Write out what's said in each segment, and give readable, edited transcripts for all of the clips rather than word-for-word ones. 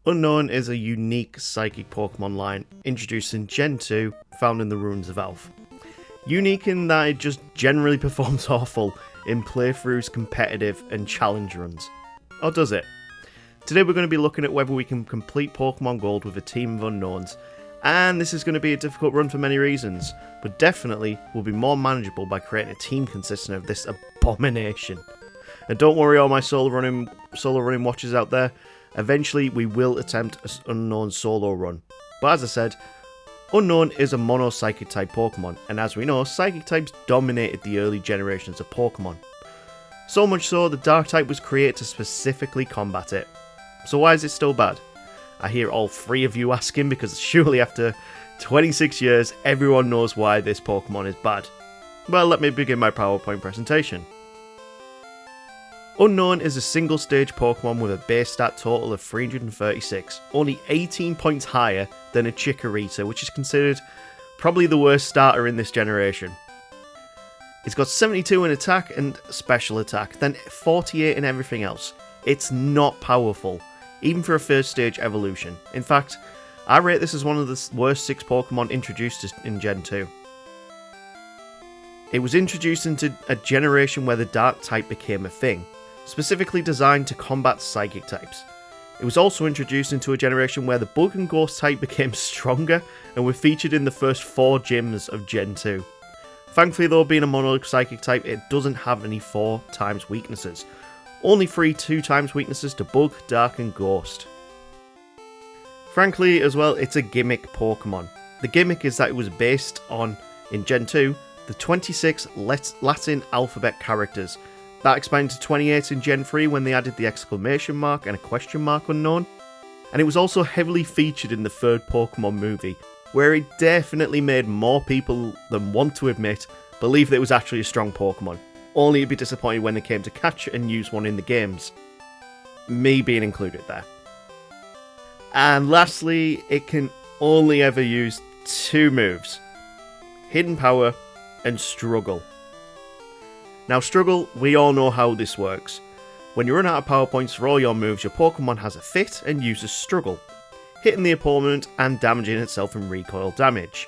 Unown is a unique psychic Pokemon line introduced in Gen 2, found in the Ruins of Elf. Unique in that it just generally performs awful in playthroughs, competitive and challenge runs. Or does it? Today we're going to be looking at whether we can complete Pokemon Gold with a team of Unknowns, and this is going to be a difficult run for many reasons, but definitely will be more manageable by creating a team consistent of this abomination. And don't worry all my solo running watchers out there, eventually we will attempt an Unown solo run. But as I said, Unown is a mono psychic type Pokemon, and as we know, psychic types dominated the early generations of Pokemon. So much so, the Dark type was created to specifically combat it. So why is it still bad? I hear all three of you asking, because surely after 26 years, everyone knows why this Pokemon is bad. Well, let me begin my PowerPoint presentation. Unown is a single stage Pokemon with a base stat total of 336, only 18 points higher than a Chikorita, which is considered probably the worst starter in this generation. It's got 72 in attack and special attack, then 48 in everything else. It's not powerful, even for a first stage evolution. In fact, I rate this as one of the worst 6 Pokemon introduced in Gen 2. It was introduced into a generation where the Dark type became a thing, specifically designed to combat psychic types. It was also introduced into a generation where the Bug and Ghost type became stronger and were featured in the first 4 gyms of Gen 2. Thankfully though, being a mono psychic type, it doesn't have any 4 times weaknesses. Only 3 2 times weaknesses to Bug, Dark and Ghost. Frankly as well, it's a gimmick Pokemon. The gimmick is that it was based on, in Gen 2, the 26 Latin alphabet characters. That expanded to 28 in Gen 3 when they added the exclamation mark and a question mark unknown. And it was also heavily featured in the third Pokemon movie, where it definitely made more people than want to admit believe that it was actually a strong Pokemon, only to be disappointed when they came to catch and use one in the games. Me being included there. And lastly, it can only ever use 2 moves: Hidden Power and Struggle. Now Struggle, we all know how this works. When you run out of power points for all your moves, your Pokemon has a fit and uses Struggle, hitting the opponent and damaging itself in recoil damage.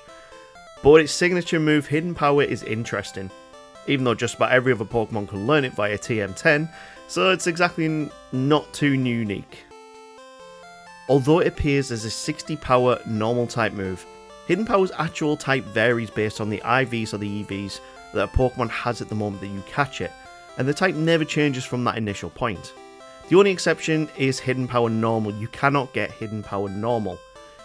But its signature move, Hidden Power, is interesting, even though just about every other Pokemon can learn it via TM10, so it's exactly not too unique. Although it appears as a 60 power normal type move, Hidden Power's actual type varies based on the IVs or the EVs that a Pokemon has at the moment that you catch it, and the type never changes from that initial point. The only exception is Hidden Power Normal. You cannot get Hidden Power Normal,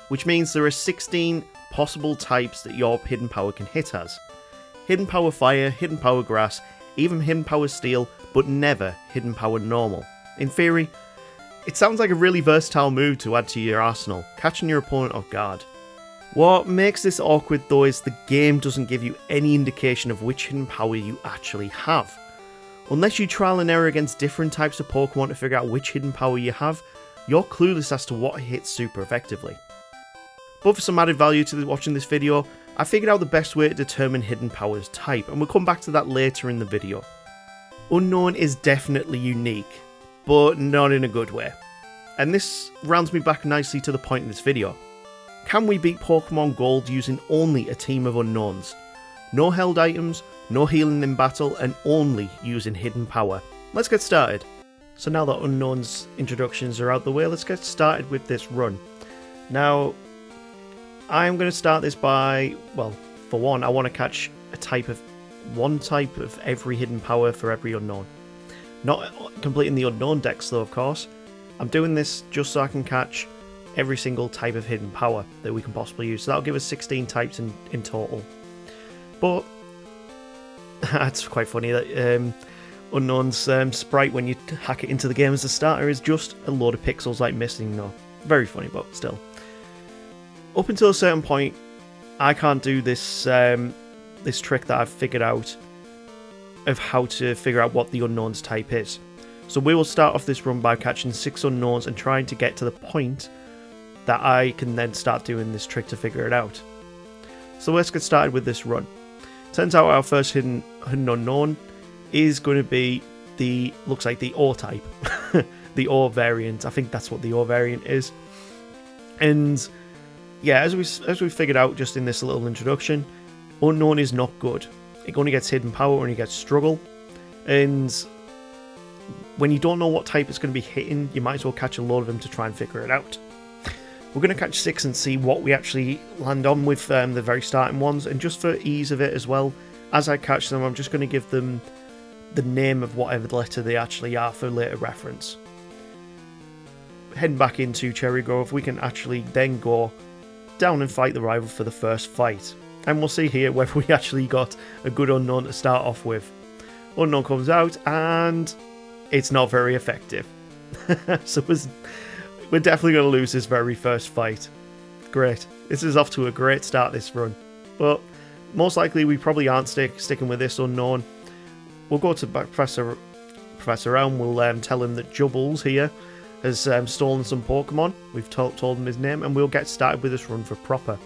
which means there are 16 possible types that your Hidden Power can hit as. Hidden Power Fire, Hidden Power Grass, even Hidden Power Steel, but never Hidden Power Normal. In theory, it sounds like a really versatile move to add to your arsenal, catching your opponent off guard. What makes this awkward though is the game doesn't give you any indication of which hidden power you actually have. Unless you trial and error against different types of Pokemon to figure out which hidden power you have, you're clueless as to what hits super effectively. But for some added value to watching this video, I figured out the best way to determine hidden power's type, and we'll come back to that later in the video. Unown is definitely unique, but not in a good way. And this rounds me back nicely to the point in this video. Can we beat Pokemon Gold using only a team of Unknowns? No held items, no healing in battle, and only using hidden power. Let's get started. So now that Unknown's introductions are out the way, let's get started with this run. Now, I'm going to start this by, well, for one, I want to catch one type of every hidden power for every Unknown. Not completing the Unknown decks though, of course. I'm doing this just so I can catch every single type of hidden power that we can possibly use. So that'll give us 16 types in total. But that's quite funny that Unknown's sprite, when you hack it into the game as a starter, is just a load of pixels like missing. No, very funny, but still. Up until a certain point, I can't do this this trick that I've figured out of how to figure out what the Unknown's type is. So we will start off this run by catching 6 Unknowns and trying to get to the point that I can then start doing this trick to figure it out. So let's get started with this run. Turns out our first hidden Unknown is going to be looks like the O type. The O variant. I think that's what the O variant is. And yeah, as we figured out just in this little introduction, Unown is not good. It only gets hidden power when you get struggle, and when you don't know what type it's going to be hitting, you might as well catch a load of them to try and figure it out. We're going to catch 6 and see what we actually land on with the very starting ones, and just for ease of it as well, as I catch them, I'm just going to give them the name of whatever letter they actually are for later reference. Heading back into Cherry Grove, we can actually then go down and fight the rival for the first fight. And we'll see here whether we actually got a good Unown to start off with. Unown comes out, and it's not very effective. So we're definitely going to lose this very first fight. Great. This is off to a great start, this run. But most likely we probably aren't sticking with this Unown. We'll go to Professor Elm. We'll tell him that Jubbles here has stolen some Pokemon. We've told him his name, and we'll get started with this run for proper.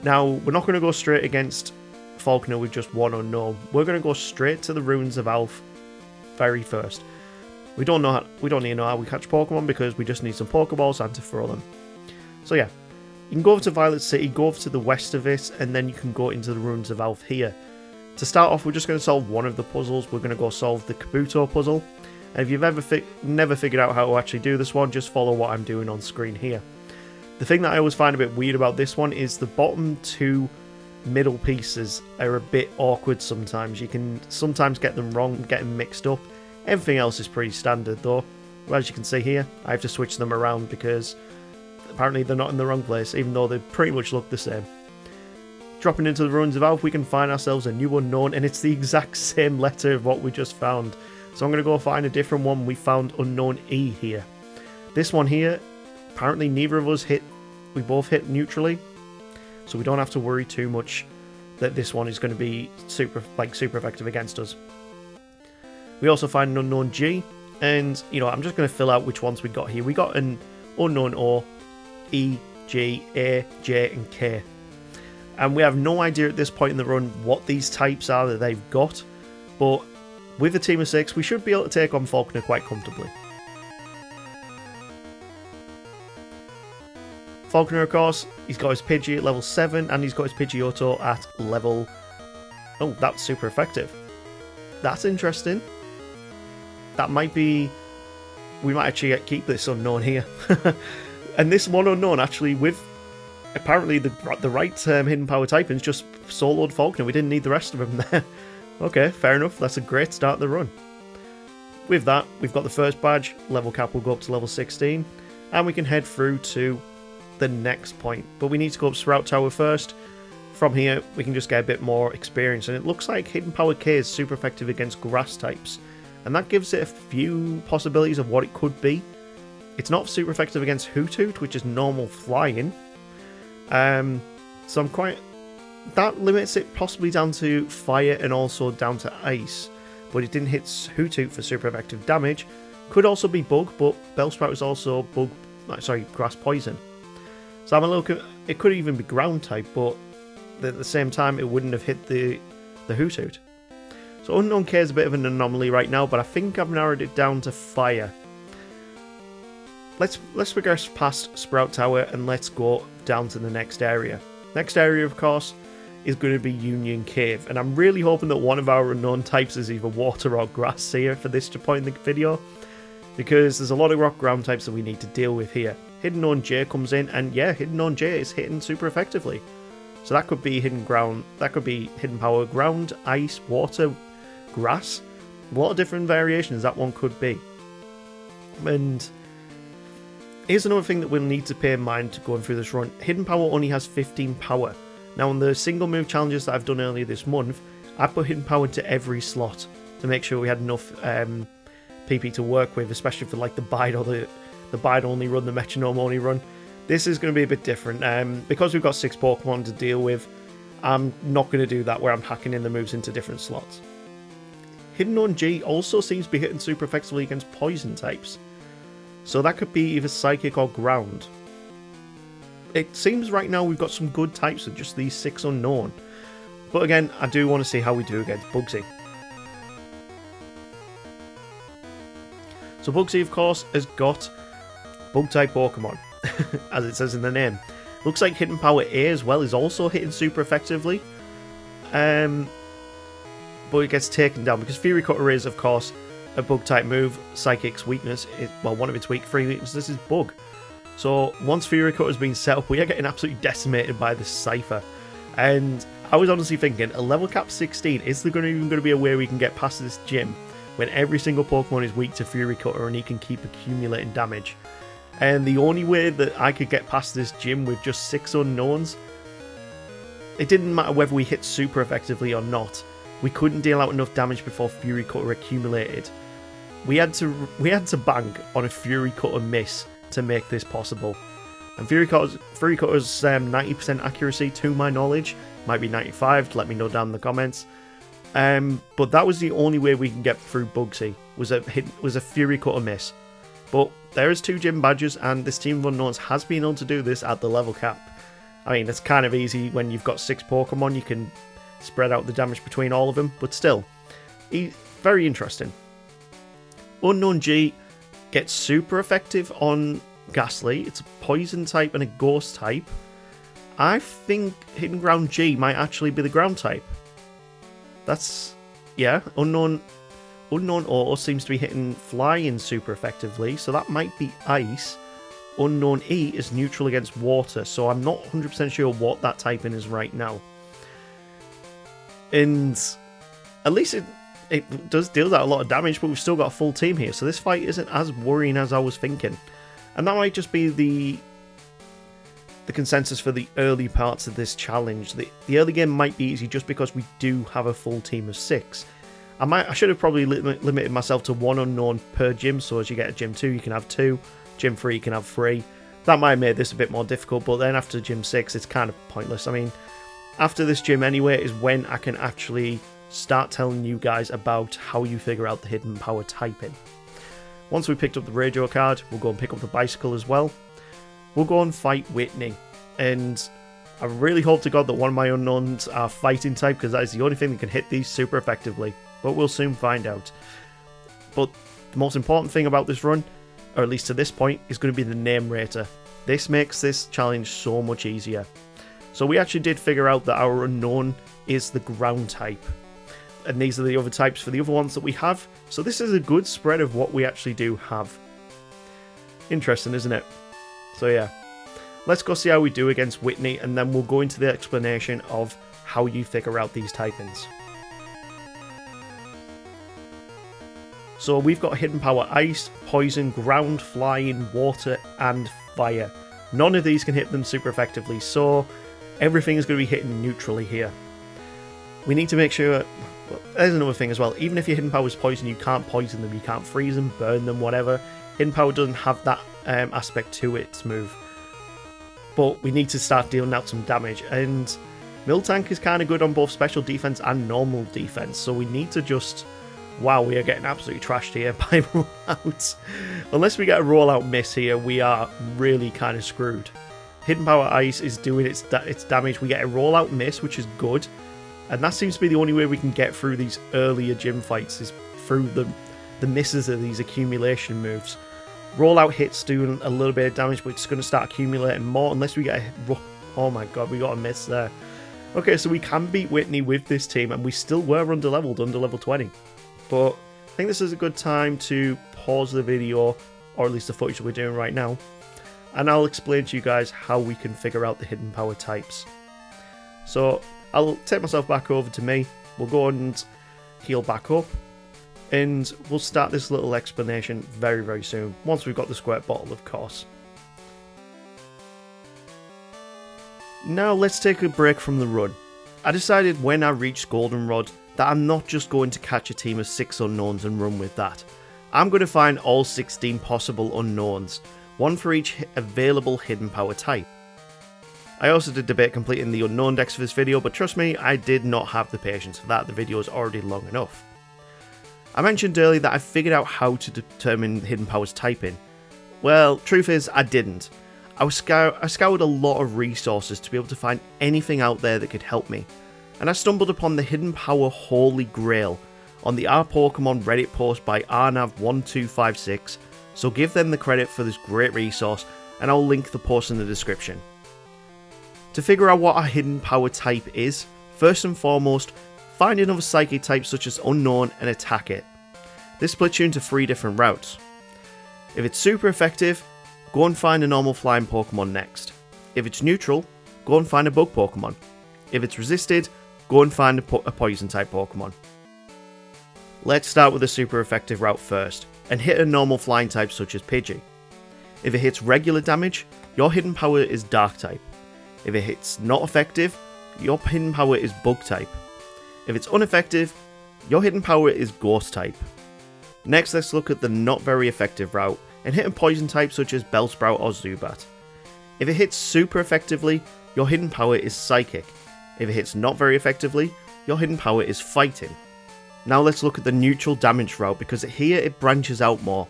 Now, we're not going to go straight against Falconer with just one Unown. We're going to go straight to the Ruins of Alph very first. We don't need to know how we catch Pokemon, because we just need some Pokeballs and to throw them. So yeah, you can go over to Violet City, go over to the west of it, and then you can go into the Ruins of Alph here. To start off, we're just going to solve one of the puzzles. We're going to go solve the Kabuto puzzle. And if you've never figured out how to actually do this one, just follow what I'm doing on screen here. The thing that I always find a bit weird about this one is the bottom 2 middle pieces are a bit awkward sometimes. You can sometimes get them wrong, get them mixed up. Everything else is pretty standard though. Well, as you can see here, I have to switch them around because apparently they're not in the wrong place, even though they pretty much look the same. Dropping into the Ruins of Alph, we can find ourselves a new Unown, and it's the exact same letter of what we just found. So I'm going to go find a different one. We found Unknown E here. This one here, apparently neither of us hit, we both hit neutrally. So we don't have to worry too much that this one is going to be super effective against us. We also find an Unknown G, and I'm just going to fill out which ones we got here. We got an Unknown O, E, G, A, J, and K. And we have no idea at this point in the run what these types are that they've got, but with a team of 6, we should be able to take on Falconer quite comfortably. Falconer, of course, he's got his Pidgey at level 7, and he's got his Pidgeotto at level... Oh, that's super effective. That's interesting. That might be... We might actually keep this Unknown here. And this one Unknown, actually, with... Apparently the right hidden power typings just soloed Falconer. We didn't need the rest of them there. Okay, fair enough. That's a great start to the run. With that, we've got the first badge. Level cap will go up to level 16. And we can head through to the next point. But we need to go up Sprout Tower first. From here, we can just get a bit more experience. And it looks like Hidden Power K is super effective against grass types. And that gives it a few possibilities of what it could be. It's not super effective against Hoothoot, which is normal flying. So I'm quite... That limits it possibly down to fire and also down to ice. But it didn't hit Hoothoot for super effective damage. Could also be bug, but Bellsprout is also grass poison. So I'm a little... It could even be ground type, but at the same time it wouldn't have hit the Hoothoot. So Unknown K is a bit of an anomaly right now, but I think I've narrowed it down to fire. Let's progress past Sprout Tower and let's go down to the next area. Next area, of course, is going to be Union Cave, and I'm really hoping that one of our unknown types is either water or grass here for this point in the video, because there's a lot of rock ground types that we need to deal with here. Hidden Known J comes in, and yeah, Hidden Known J is hitting super effectively. So that could be hidden ground, that could be hidden power ground, ice, water, grass. A lot of different variations that one could be. And here's another thing that we'll need to pay in mind to going through this run. Hidden Power only has 15 power. Now on the single move challenges that I've done earlier this month, I put Hidden Power into every slot to make sure we had enough PP to work with, especially for like the Bide or the Bide only run, the Metronome only run. This is going to be a bit different. Because we've got 6 Pokemon to deal with, I'm not going to do that where I'm hacking in the moves into different slots. Hidden Known G also seems to be hitting super effectively against poison types. So that could be either Psychic or Ground. It seems right now we've got some good types with just these 6 unknown. But again, I do want to see how we do against Bugsy. So Bugsy, of course, has got Bug-type Pokemon. as it says in the name. Looks like Hidden Power A as well is also hitting super effectively. But it gets taken down because Fury Cutter is, of course, a bug type move. Psychic's weakness is, well, one of its three weaknesses is bug. So once Fury Cutter has been set up, we are getting absolutely decimated by this Cypher. And I was honestly thinking, a level cap 16, is there even going to be a way we can get past this gym when every single Pokemon is weak to Fury Cutter and he can keep accumulating damage? And the only way that I could get past this gym with just 6 unknowns, it didn't matter whether we hit super effectively or not. We couldn't deal out enough damage before Fury Cutter accumulated. We had to bank on a Fury Cutter miss to make this possible. And Fury Cutter's 90% accuracy, to my knowledge, might be 95. Let me know down in the comments. But that was the only way we can get through Bugsy, was a Fury Cutter miss. But there is 2 gym badges, and this team of unknowns has been able to do this at the level cap. I mean, it's kind of easy when you've got 6 Pokemon. You can spread out the damage between all of them, but still, very interesting. Unknown G gets super effective on Ghastly. It's a poison type and a ghost type. I think Hidden Ground G might actually be the ground type. That's, yeah, Unknown Auto seems to be hitting Flying super effectively, so that might be Ice. Unknown E is neutral against water, so I'm not 100% sure what that typing is right now. And at least it does deal out a lot of damage, but we've still got a full team here, so this fight isn't as worrying as I was thinking. And that might just be the consensus for the early parts of this challenge. The early game might be easy just because we do have a full team of 6. I should have probably limited myself to 1 unknown per gym, so as you get a gym 2 you can have 2, gym 3 you can have 3. That might have made this a bit more difficult, but then after gym 6 it's kind of pointless. I mean, after this gym anyway is when I can actually start telling you guys about how you figure out the Hidden Power typing. Once we picked up the radio card, we'll go and pick up the bicycle as well. We'll go and fight Whitney, and I really hope to God that one of my unknowns are fighting type, because that is the only thing that can hit these super effectively, but we'll soon find out. But the most important thing about this run, or at least to this point, is going to be the name rater. This makes this challenge so much easier. So we actually did figure out that our unknown is the ground type, and these are the other types for the other ones that we have, so this is a good spread of what we actually do have. Interesting, isn't it? So yeah, let's go see how we do against Whitney, and then we'll go into the explanation of how you figure out these typings. So we've got Hidden Power Ice, Poison, Ground, Flying, Water, and Fire. None of these can hit them super effectively, so everything is going to be hitting neutrally here. We need to make sure... Well, there's another thing as well. Even if your Hidden Power is Poison, you can't poison them, you can't freeze them, burn them, whatever. Hidden Power doesn't have that aspect to its move. But we need to start dealing out some damage, and Miltank is kind of good on both special defense and normal defense, so we need to just... Wow, we are getting absolutely trashed here by rollouts. Unless we get a rollout miss here, we are really kind of screwed. Hidden Power Ice is doing its damage. We get a rollout miss, which is good. And that seems to be the only way we can get through these earlier gym fights, is through the misses of these accumulation moves. Rollout hits doing a little bit of damage, but it's going to start accumulating more unless we get a... Oh my god, we got a miss there. Okay, so we can beat Whitney with this team, and we still were under-leveled, under level 20. But I think this is a good time to pause the video, or at least the footage that we're doing right now, and I'll explain to you guys how we can figure out the Hidden Power types. So I'll take myself back over to me, we'll go and heal back up, and we'll start this little explanation very, very soon, once we've got the squirt bottle, of course. Now let's take a break from the run. I decided when I reached Goldenrod that I'm not just going to catch a team of 6 unknowns and run with that. I'm going to find all 16 possible unknowns, one for each available Hidden Power type. I also did debate completing the unknown decks for this video, but trust me, I did not have the patience for that. The video is already long enough. I mentioned earlier that I figured out how to determine Hidden Power's typing. Well, truth is, I didn't. I scoured a lot of resources to be able to find anything out there that could help me, and I stumbled upon the Hidden Power Holy Grail on the Our Pokemon Reddit post by Arnav1256, so give them the credit for this great resource, and I'll link the post in the description. To figure out what a hidden power type is, first and foremost, find another psychic type such as Unknown and attack it. This splits you into 3 different routes. If it's super effective, go and find a normal flying Pokemon next. If it's neutral, go and find a bug Pokemon. If it's resisted, go and find a poison type Pokemon. Let's start with the super effective route first, and hit a normal flying type such as Pidgey. If it hits regular damage, your hidden power is dark type. If it hits not effective, your hidden power is bug type. If it's ineffective, your hidden power is ghost type. Next, let's look at the not very effective route and hit a poison type such as Bellsprout or Zubat. If it hits super effectively, your hidden power is psychic. If it hits not very effectively, your hidden power is fighting. Now let's look at the neutral damage route because here it branches out more.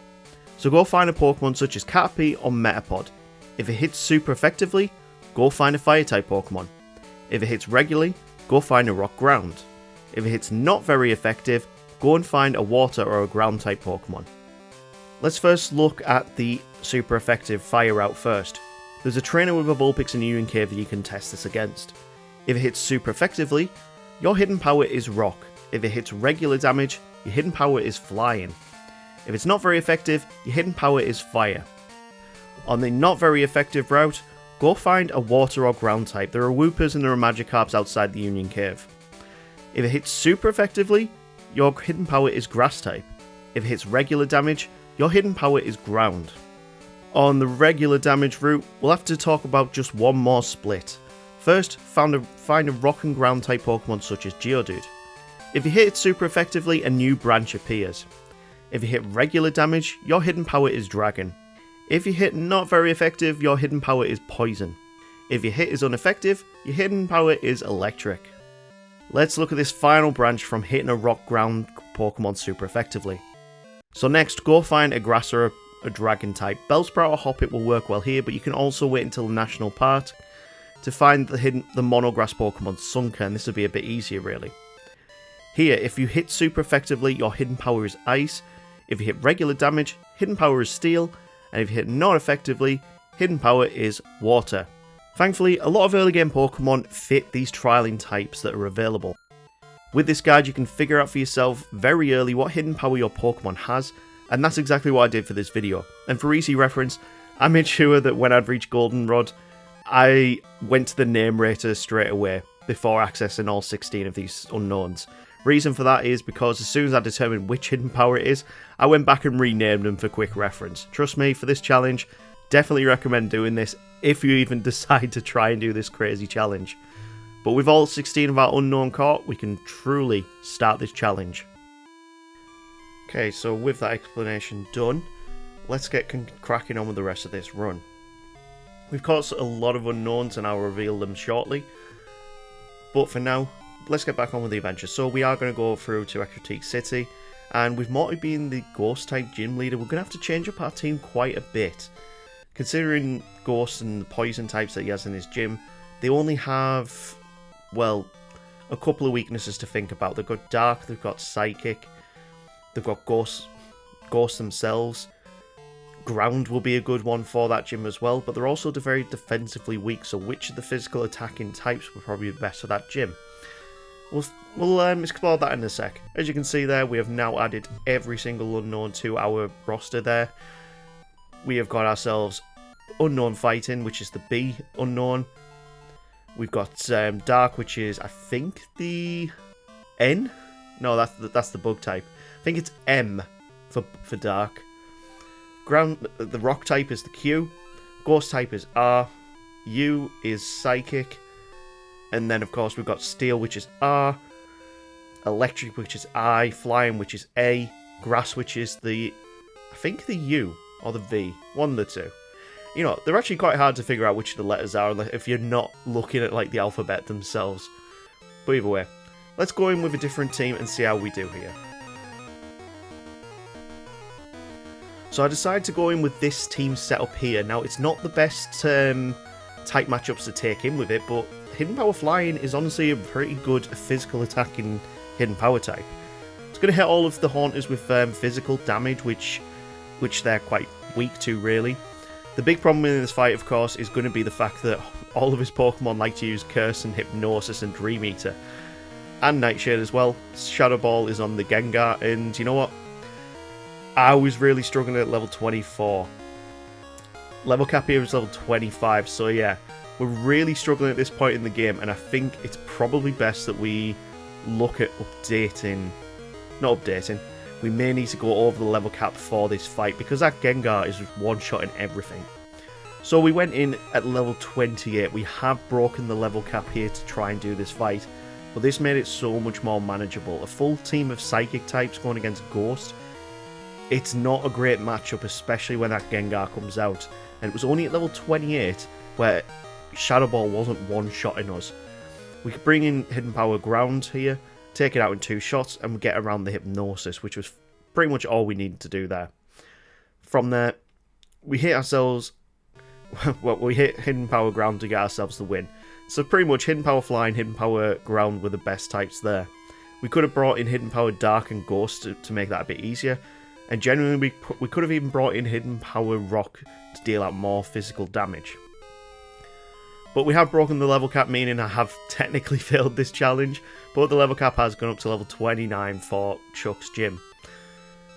So go find a Pokemon such as Caterpie or Metapod. If it hits super effectively, go find a fire type Pokemon. If it hits regularly, go find a rock ground. If it hits not very effective, go and find a water or a ground type Pokemon. Let's first look at the super effective fire route first. There's a trainer with a Vulpix in Union Cave that you can test this against. If it hits super effectively, your hidden power is rock. If it hits regular damage, your hidden power is flying. If it's not very effective, your hidden power is fire. On the not very effective route, go find a water or ground type. There are Whoopers and there are Magikarps outside the Union Cave. If it hits super effectively, your hidden power is grass type. If it hits regular damage, your hidden power is ground. On the regular damage route, we'll have to talk about just one more split. First, find a rock and ground type Pokemon such as Geodude. If you hit it super effectively, a new branch appears. If you hit regular damage, your hidden power is Dragon. If you hit not very effective, your hidden power is Poison. If your hit is ineffective, your hidden power is Electric. Let's look at this final branch from hitting a rock ground Pokemon super effectively. So next, go find a grass or a dragon type. Bellsprout or Hoppip will work well here, but you can also wait until the National Park to find the mono grass Pokemon Sunken, and this will be a bit easier really. Here, if you hit super effectively, your hidden power is Ice. If you hit regular damage, hidden power is Steel. And if you hit not effectively, hidden power is Water. Thankfully, a lot of early game Pokemon fit these trialing types that are available. With this guide, you can figure out for yourself very early what hidden power your Pokemon has, and that's exactly what I did for this video. And for easy reference, I made sure that when I'd reached Goldenrod, I went to the name rater straight away before accessing all 16 of these unknowns. Reason for that is because as soon as I determined which hidden power it is, I went back and renamed them for quick reference. Trust me, for this challenge, definitely recommend doing this if you even decide to try and do this crazy challenge. But with all 16 of our unknown caught, we can truly start this challenge. Okay, so with that explanation done, let's get cracking on with the rest of this run. We've caught a lot of unknowns and I'll reveal them shortly. But for now, let's get back on with the adventure. So we are going to go through to Ecruteak City, and with Morty being the Ghost type gym leader, we're going to have to change up our team quite a bit. Considering Ghost and the Poison types that he has in his gym, they only have, well, a couple of weaknesses to think about. They've got Dark, they've got Psychic, they've got Ghost themselves. Ground will be a good one for that gym as well, but they're also very defensively weak, so which of the physical attacking types would probably be best for that gym? We'll explore that in a sec. As you can see there, we have now added every single unknown to our roster there. We have got ourselves Unknown Fighting, which is the B unknown. We've got Dark, which is, I think, the N? No, that's the bug type. I think it's M for Dark. Ground, the Rock type is the Q. Ghost type is R. U is Psychic. And then, of course, we've got Steel, which is R. Electric, which is I. Flying, which is A. Grass, which is I think the U or the V. One of the two. You know, they're actually quite hard to figure out which of the letters are if you're not looking at, like, the alphabet themselves. But either way, let's go in with a different team and see how we do here. So I decided to go in with this team setup here. Now, it's not the best type matchups to take in with it, but Hidden Power Flying is honestly a pretty good physical attacking Hidden Power type. It's going to hit all of the Haunters with physical damage, which they're quite weak to, really. The big problem in this fight, of course, is going to be the fact that all of his Pokemon like to use Curse and Hypnosis and Dream Eater. And Nightshade as well. Shadow Ball is on the Gengar, and you know what? I was really struggling at level 24. Level cap here is level 25, so yeah. We're really struggling at this point in the game, and I think it's probably best that we look at updating. Not updating. We may need to go over the level cap for this fight, because that Gengar is one-shotting everything. So we went in at level 28. We have broken the level cap here to try and do this fight, but this made it so much more manageable. A full team of Psychic types going against Ghost, it's not a great matchup, especially when that Gengar comes out. And it was only at level 28 where Shadow Ball wasn't one-shotting us. We could bring in Hidden Power Ground here, take it out in 2 shots, and we get around the Hypnosis, which was pretty much all we needed to do there. From there, we hit ourselves... well, we hit Hidden Power Ground to get ourselves the win. So pretty much Hidden Power Fly and Hidden Power Ground were the best types there. We could have brought in Hidden Power Dark and Ghost to make that a bit easier. And genuinely, we could have even brought in Hidden Power Rock to deal out more physical damage. But we have broken the level cap, meaning I have technically failed this challenge, but the level cap has gone up to level 29 for Chuck's gym.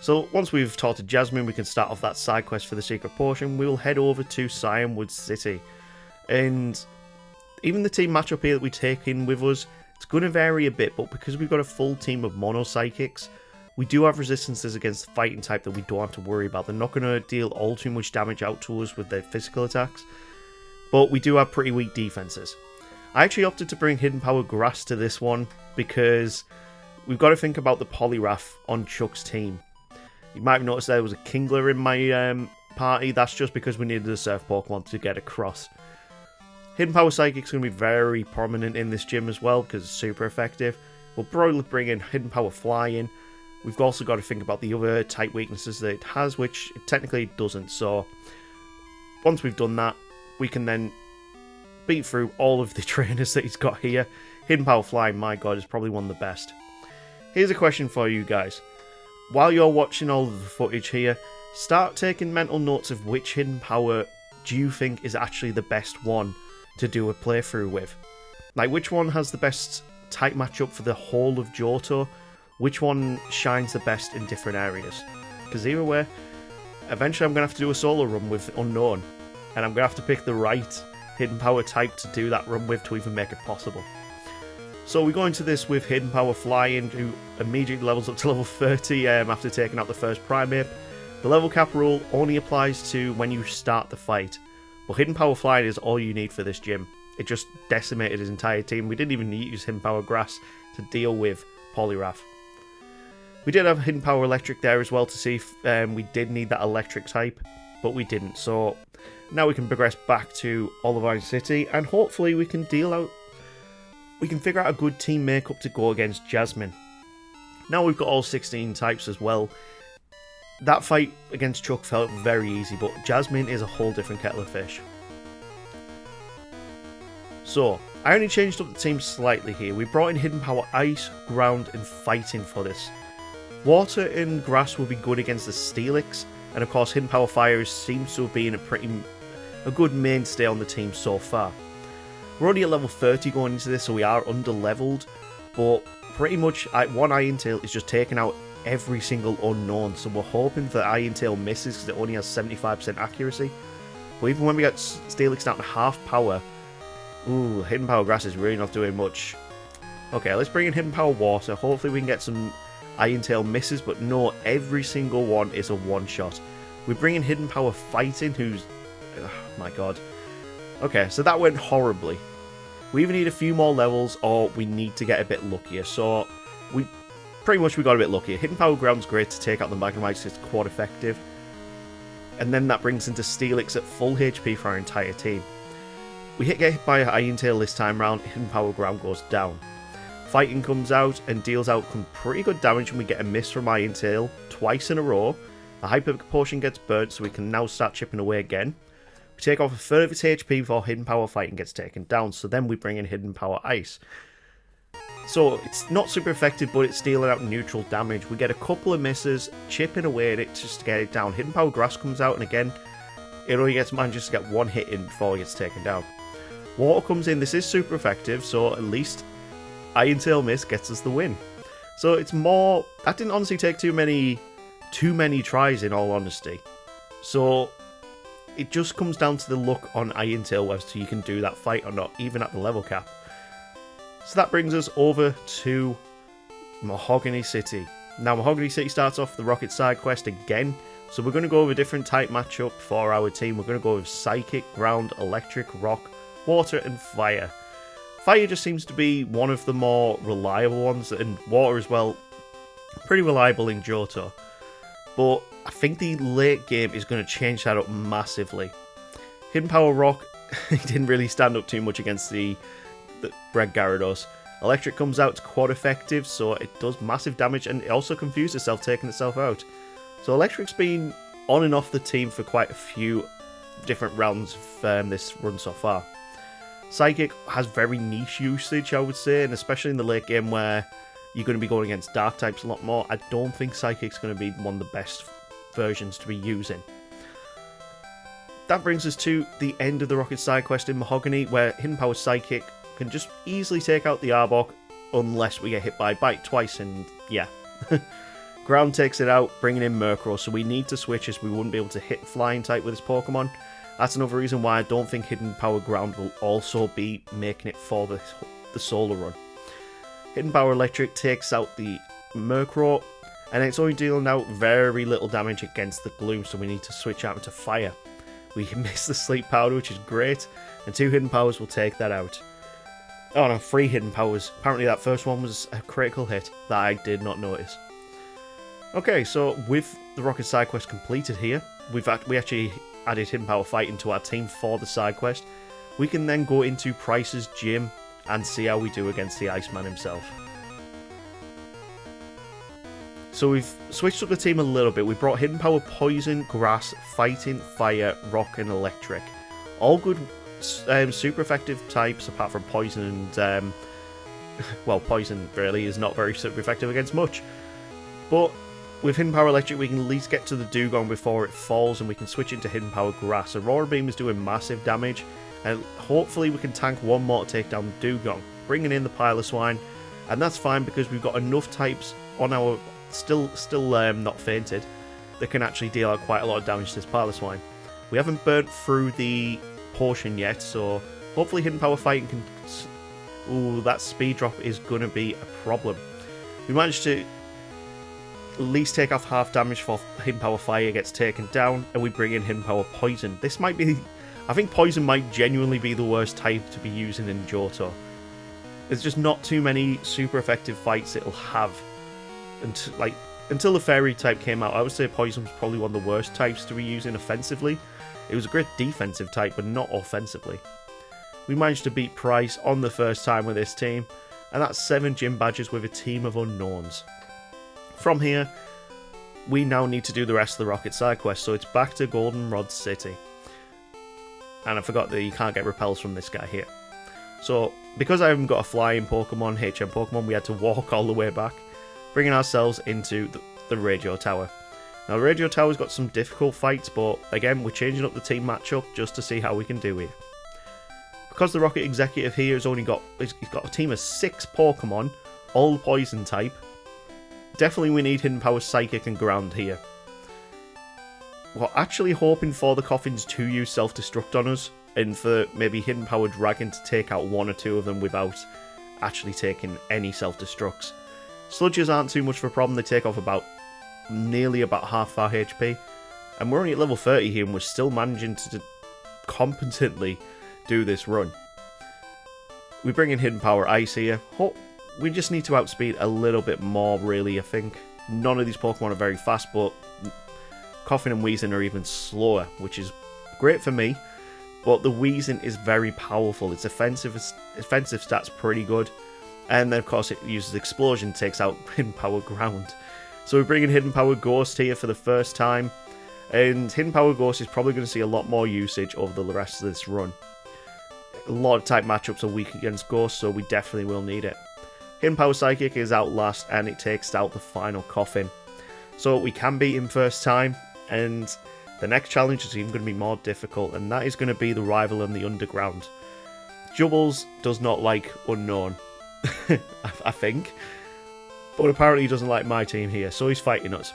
So once we've talked to Jasmine, we can start off that side quest for the secret potion. We will head over to Cyanwood City. And even the team matchup here that we take in with us, it's going to vary a bit, but because we've got a full team of Mono Psychics, we do have resistances against fighting type that we don't have to worry about. They're not going to deal all too much damage out to us with their physical attacks, but we do have pretty weak defenses. I actually opted to bring Hidden Power Grass to this one because we've got to think about the Poliwrath on Chuck's team. You might have noticed there was a Kingler in my party. That's just because we needed a Surf Pokemon to get across. Hidden Power Psychic's going to be very prominent in this gym as well because it's super effective. We'll probably bring in Hidden Power Fly in. We've also got to think about the other type weaknesses that it has, which it technically doesn't. So once we've done that, we can then beat through all of the trainers that he's got here. Hidden Power Fly, my god, is probably one of the best. Here's a question for you guys. While you're watching all of the footage here, start taking mental notes of which Hidden Power do you think is actually the best one to do a playthrough with. Like, which one has the best type matchup for the whole of Johto? Which one shines the best in different areas? Because either way, eventually I'm going to have to do a solo run with Unown, and I'm going to have to pick the right Hidden Power type to do that run with to even make it possible. So we go into this with Hidden Power Flying, who immediately levels up to level 30 after taking out the first Primeape. The level cap rule only applies to when you start the fight, but Hidden Power Flying is all you need for this gym. It just decimated his entire team. We didn't even need to use Hidden Power Grass to deal with Poliwrath. We did have Hidden Power Electric there as well to see if we did need that electric type, but we didn't. So now we can progress back to Olivine City, and hopefully we can figure out a good team makeup to go against Jasmine. Now we've got all 16 types as well. That fight against Chuck felt very easy, but Jasmine is a whole different kettle of fish. So, I only changed up the team slightly here. We brought in Hidden Power Ice, Ground, and Fighting for this. Water and Grass will be good against the Steelix, and of course Hidden Power Fire seems to have been a good mainstay on the team so far. We're only at level 30 going into this, so we are under-leveled, but pretty much one Iron Tail is just taking out every single unknown, so we're hoping that Iron Tail misses because it only has 75% accuracy. But even when we get Steelix down to half power, ooh, Hidden Power Grass is really not doing much. Okay, let's bring in Hidden Power Water. Hopefully we can get some Iron Tail misses, but no, every single one is a one-shot. We bring in Hidden Power Fighting, who's... oh my god. Okay, so that went horribly. We either need a few more levels, or we need to get a bit luckier. So, we got a bit luckier. Hidden Power Ground's great to take out the Magnemites, it's quite effective. And then that brings into Steelix at full HP for our entire team. We get hit by Iron Tail this time round, Hidden Power Ground goes down. Fighting comes out and deals out some pretty good damage, and we get a miss from Iron Tail twice in a row. The Hyper Potion gets burnt, so we can now start chipping away again. We take off a third of its HP before Hidden Power Fighting gets taken down, so then we bring in Hidden Power Ice. So it's not super effective, but it's dealing out neutral damage. We get a couple of misses, chipping away at it just to get it down. Hidden Power Grass comes out, and again, it only manages to get one hit in before it gets taken down. Water comes in. This is super effective, so at least Iron Tail Mist gets us the win. So it's more... That didn't honestly take too many tries, in all honesty. So it just comes down to the luck on Iron Tail whether you can do that fight or not, even at the level cap. So that brings us over to Mahogany City. Now, Mahogany City starts off the Rocket side quest again. So we're going to go over a different type matchup for our team. We're going to go with Psychic, Ground, Electric, Rock, Water, and Fire. Fire just seems to be one of the more reliable ones, and Water as well, pretty reliable in Johto. But I think the late game is going to change that up massively. Hidden Power Rock, he didn't really stand up too much against the Red Gyarados. Electric comes out, it's quad effective, so it does massive damage, and it also confused itself, taking itself out. So Electric's been on and off the team for quite a few different rounds of this run so far. Psychic has very niche usage, I would say, and especially in the late game where you're going to be going against Dark types a lot more, I don't think Psychic's going to be one of the best versions to be using. That brings us to the end of the Rocket side quest in Mahogany, where Hidden Power Psychic can just easily take out the Arbok unless we get hit by Bite twice, and yeah. Ground takes it out, bringing in Murkrow, so we need to switch as we wouldn't be able to hit Flying type with this Pokemon. That's another reason why I don't think Hidden Power Ground will also be making it for the solo run. Hidden Power Electric takes out the Murkrow, and it's only dealing out very little damage against the Gloom, so we need to switch out into Fire. We miss the Sleep Powder, which is great, and 2 Hidden Powers will take that out. Oh no, 3 Hidden Powers. Apparently that first one was a critical hit that I did not notice. Okay, so with the Rocket side quest completed here, we actually added Hidden Power Fight into our team for the side quest. We can then go into Price's gym and see how we do against the Iceman himself. So we've switched up the team a little bit. We brought Hidden Power Poison, Grass, Fighting, Fire, Rock, and Electric. All good super effective types apart from Poison and... well, Poison really is not very super effective against much. But with Hidden Power Electric, we can at least get to the Dugong before it falls, and we can switch into Hidden Power Grass. Aurora Beam is doing massive damage, and hopefully we can tank one more to take down the Dugong, bringing in the Piloswine, and that's fine because we've got enough types on our still not fainted that can actually deal out quite a lot of damage to this Piloswine. We haven't burnt through the potion yet, so hopefully Hidden Power Fighting can... Ooh, that speed drop is going to be a problem. We managed to at least take off half damage for Hidden Power Fire gets taken down, and we bring in Hidden Power Poison. This might be... I think Poison might genuinely be the worst type to be using in Johto. There's just not too many super effective fights it'll have. Until the Fairy type came out, I would say Poison was probably one of the worst types to be using offensively. It was a great defensive type, but not offensively. We managed to beat Price on the first time with this team, and that's 7 gym badges with a team of unknowns. From here, we now need to do the rest of the Rocket side quest, so it's back to Goldenrod City. And I forgot that you can't get repels from this guy here. So, because I haven't got a flying Pokemon, HM Pokemon, we had to walk all the way back, bringing ourselves into the Radio Tower. Now, the Radio Tower's got some difficult fights, but again, we're changing up the team matchup just to see how we can do here. Because the Rocket Executive here has only got a team of 6 Pokemon, all Poison type, definitely we need Hidden Power Psychic and Ground here. We're actually hoping for the Coffins to use Self-Destruct on us, and for maybe Hidden Power Dragon to take out 1 or 2 of them without actually taking any Self-Destructs. Sludges aren't too much of a problem, they take off nearly about half our HP, and we're only at level 30 here and we're still managing to competently do this run. We bring in Hidden Power Ice here. We just need to outspeed a little bit more, really, I think. None of these Pokemon are very fast, but Koffing and Weezing are even slower, which is great for me. But the Weezing is very powerful. Its offensive stats pretty good. And then, of course, it uses Explosion, takes out Hidden Power Ground. So we bring in Hidden Power Ghost here for the first time. And Hidden Power Ghost is probably going to see a lot more usage over the rest of this run. A lot of type matchups are weak against Ghost, so we definitely will need it. Hidden Power Psychic is out last, and it takes out the final Koffing. So we can beat him first time, and The next challenge is even going to be more difficult, and that is going to be the rival in the underground. Jubbles does not like Unown, I think, but apparently he doesn't like my team here, so he's fighting us.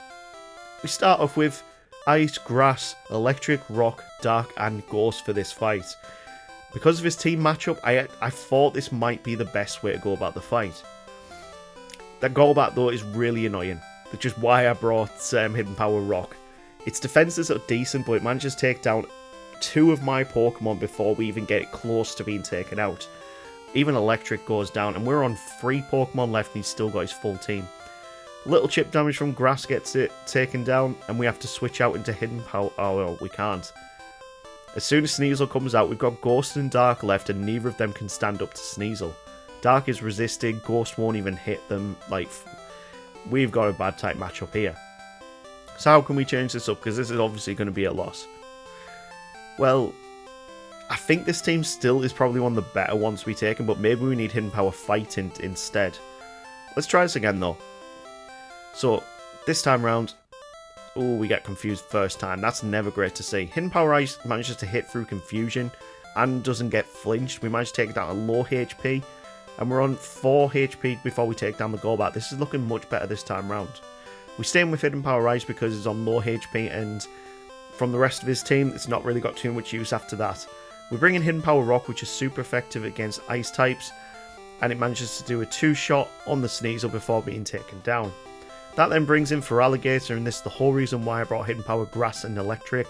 We start off with Ice, Grass, Electric, Rock, Dark, and Ghost for this fight. Because of his team matchup, I thought this might be the best way to go about the fight. That Golbat though is really annoying, which is why I brought Hidden Power Rock. Its defenses are decent, but it manages to take down 2 of my Pokemon before we even get it close to being taken out. Even Electric goes down, and we're on 3 Pokemon left and he's still got his full team. Little chip damage from Grass gets it taken down, and we have to switch out into Hidden Power. Oh, no, we can't. As soon as Sneasel comes out, we've got Ghost and Dark left, and neither of them can stand up to Sneasel. Dark is resisted, Ghost won't even hit them. Like, we've got a bad type matchup here. So how can we change this up? Because this is obviously going to be a loss. Well, I think this team still is probably one of the better ones to be taken, but maybe we need Hidden Power Fighting instead. Let's try this again though. So, this time round, oh, we get confused first time. That's never great to see. Hidden Power Ice manages to hit through confusion and doesn't get flinched. We manage to take it down a low HP, and we're on 4 HP before we take down the Golbat. This is looking much better this time round. We stay in with Hidden Power Ice because it's on low HP, and from the rest of his team, it's not really got too much use after that. We bring in Hidden Power Rock, which is super effective against Ice types, and it manages to do a 2-shot on the Sneasel before being taken down. That then brings in Feraligatr, and this is the whole reason why I brought Hidden Power Grass and Electric.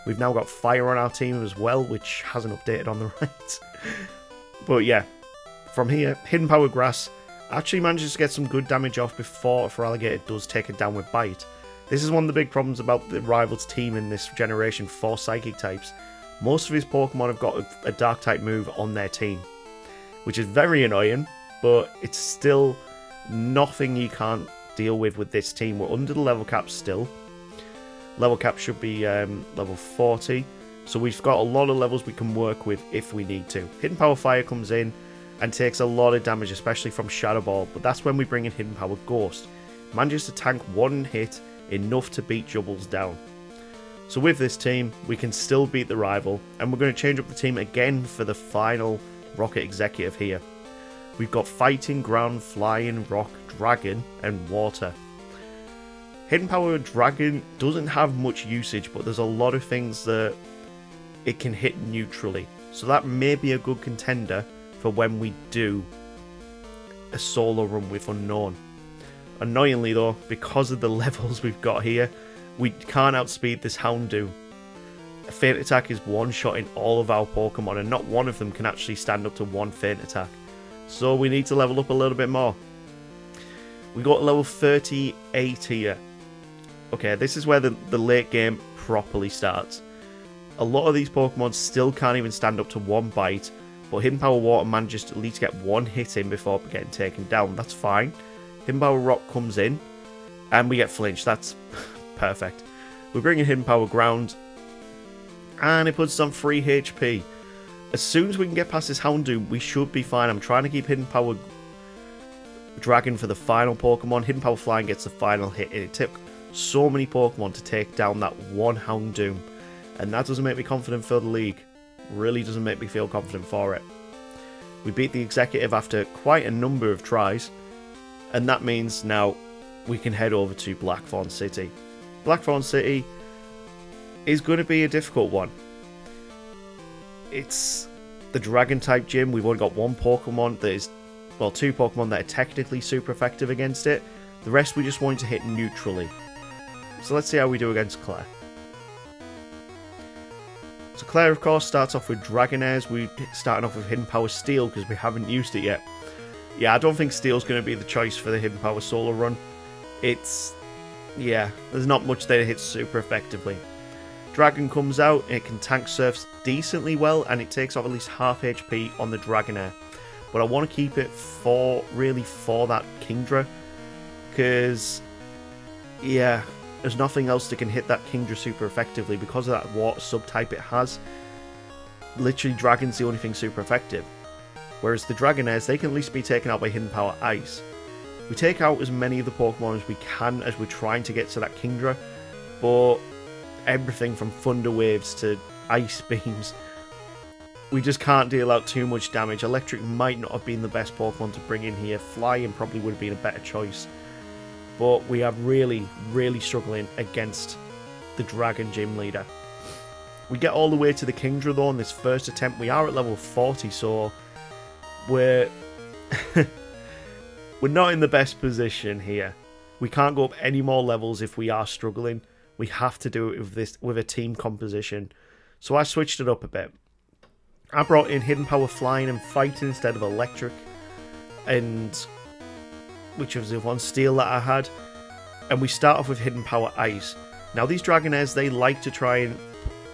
We've now got Fire on our team as well, which hasn't updated on the right. But yeah, from here, Hidden Power Grass actually manages to get some good damage off before Feraligatr does take it down with Bite. This is one of the big problems about the Rivals team in this generation for Psychic types. Most of his Pokemon have got a Dark type move on their team, which is very annoying, but it's still nothing you can't deal with this team. We're under the level cap still. Level cap should be level 40, so we've got a lot of levels we can work with if we need to. Hidden Power Fire comes in and takes a lot of damage, especially from Shadow Ball, but that's when we bring in Hidden Power Ghost. Manages to tank 1 hit, enough to beat Jubbles down. So with this team, we can still beat the rival, and we're going to change up the team again for the final Rocket Executive here. We've got Fighting, Ground, Flying, Rock, Dragon, and Water. Hidden Power Dragon doesn't have much usage, but there's a lot of things that it can hit neutrally. So that may be a good contender for when we do a solo run with Unown. Annoyingly though, because of the levels we've got here, we can't outspeed this Houndoom. A Feint Attack is one-shotting all of our Pokemon, and not one of them can actually stand up to 1 Feint Attack. So we need to level up a little bit more. We got level 38 here. Okay, this is where the late game properly starts. A lot of these Pokemon still can't even stand up to 1 bite, but Hidden Power Water manages to at least get 1 hit in before getting taken down. That's fine. Hidden Power Rock comes in, and we get flinched. That's perfect. We bring in Hidden Power Ground, and it puts us on 3 HP. As soon as we can get past this Houndoom, we should be fine. I'm trying to keep Hidden Power Dragon for the final Pokemon. Hidden Power Flying gets the final hit, and it took so many Pokemon to take down that one Houndoom, and that doesn't make me confident for the league. Really doesn't make me feel confident for it. We beat the Executive after quite a number of tries, and that means now we can head over to Blackthorn City. Blackthorn City is going to be a difficult one. It's the Dragon type gym. We've only got 1 Pokemon that is, well, 2 Pokemon that are technically super effective against it. The rest we just want to hit neutrally. So let's see how we do against Claire. So Claire, of course, starts off with Dragonairs. We're starting off with Hidden Power Steel because we haven't used it yet. Yeah, I don't think Steel's going to be the choice for the Hidden Power solo run. Yeah, there's not much there that hits super effectively. Dragon comes out, it can tank Surfs decently well, and it takes off at least half HP on the Dragonair. But I want to keep it for that Kingdra, because, yeah, there's nothing else that can hit that Kingdra super effectively because of that water subtype it has. Literally, Dragon's the only thing super effective. Whereas the Dragonairs, they can at least be taken out by Hidden Power Ice. We take out as many of the Pokemon as we can as we're trying to get to that Kingdra, but everything from thunder waves to ice beams. We just can't deal out too much damage. Electric might not have been the best Pokemon to bring in here. Flying probably would have been a better choice. But we are really, really struggling against the Dragon Gym Leader. We get all the way to the Kingdra though on this first attempt. We are at level 40, so we're we're not in the best position here. We can't go up any more levels if we are struggling. We have to do it with a team composition. So I switched it up a bit. I brought in Hidden Power Flying and Fighting instead of Electric, and which was the one Steel that I had. And we start off with Hidden Power Ice. Now these Dragonairs, they like to try and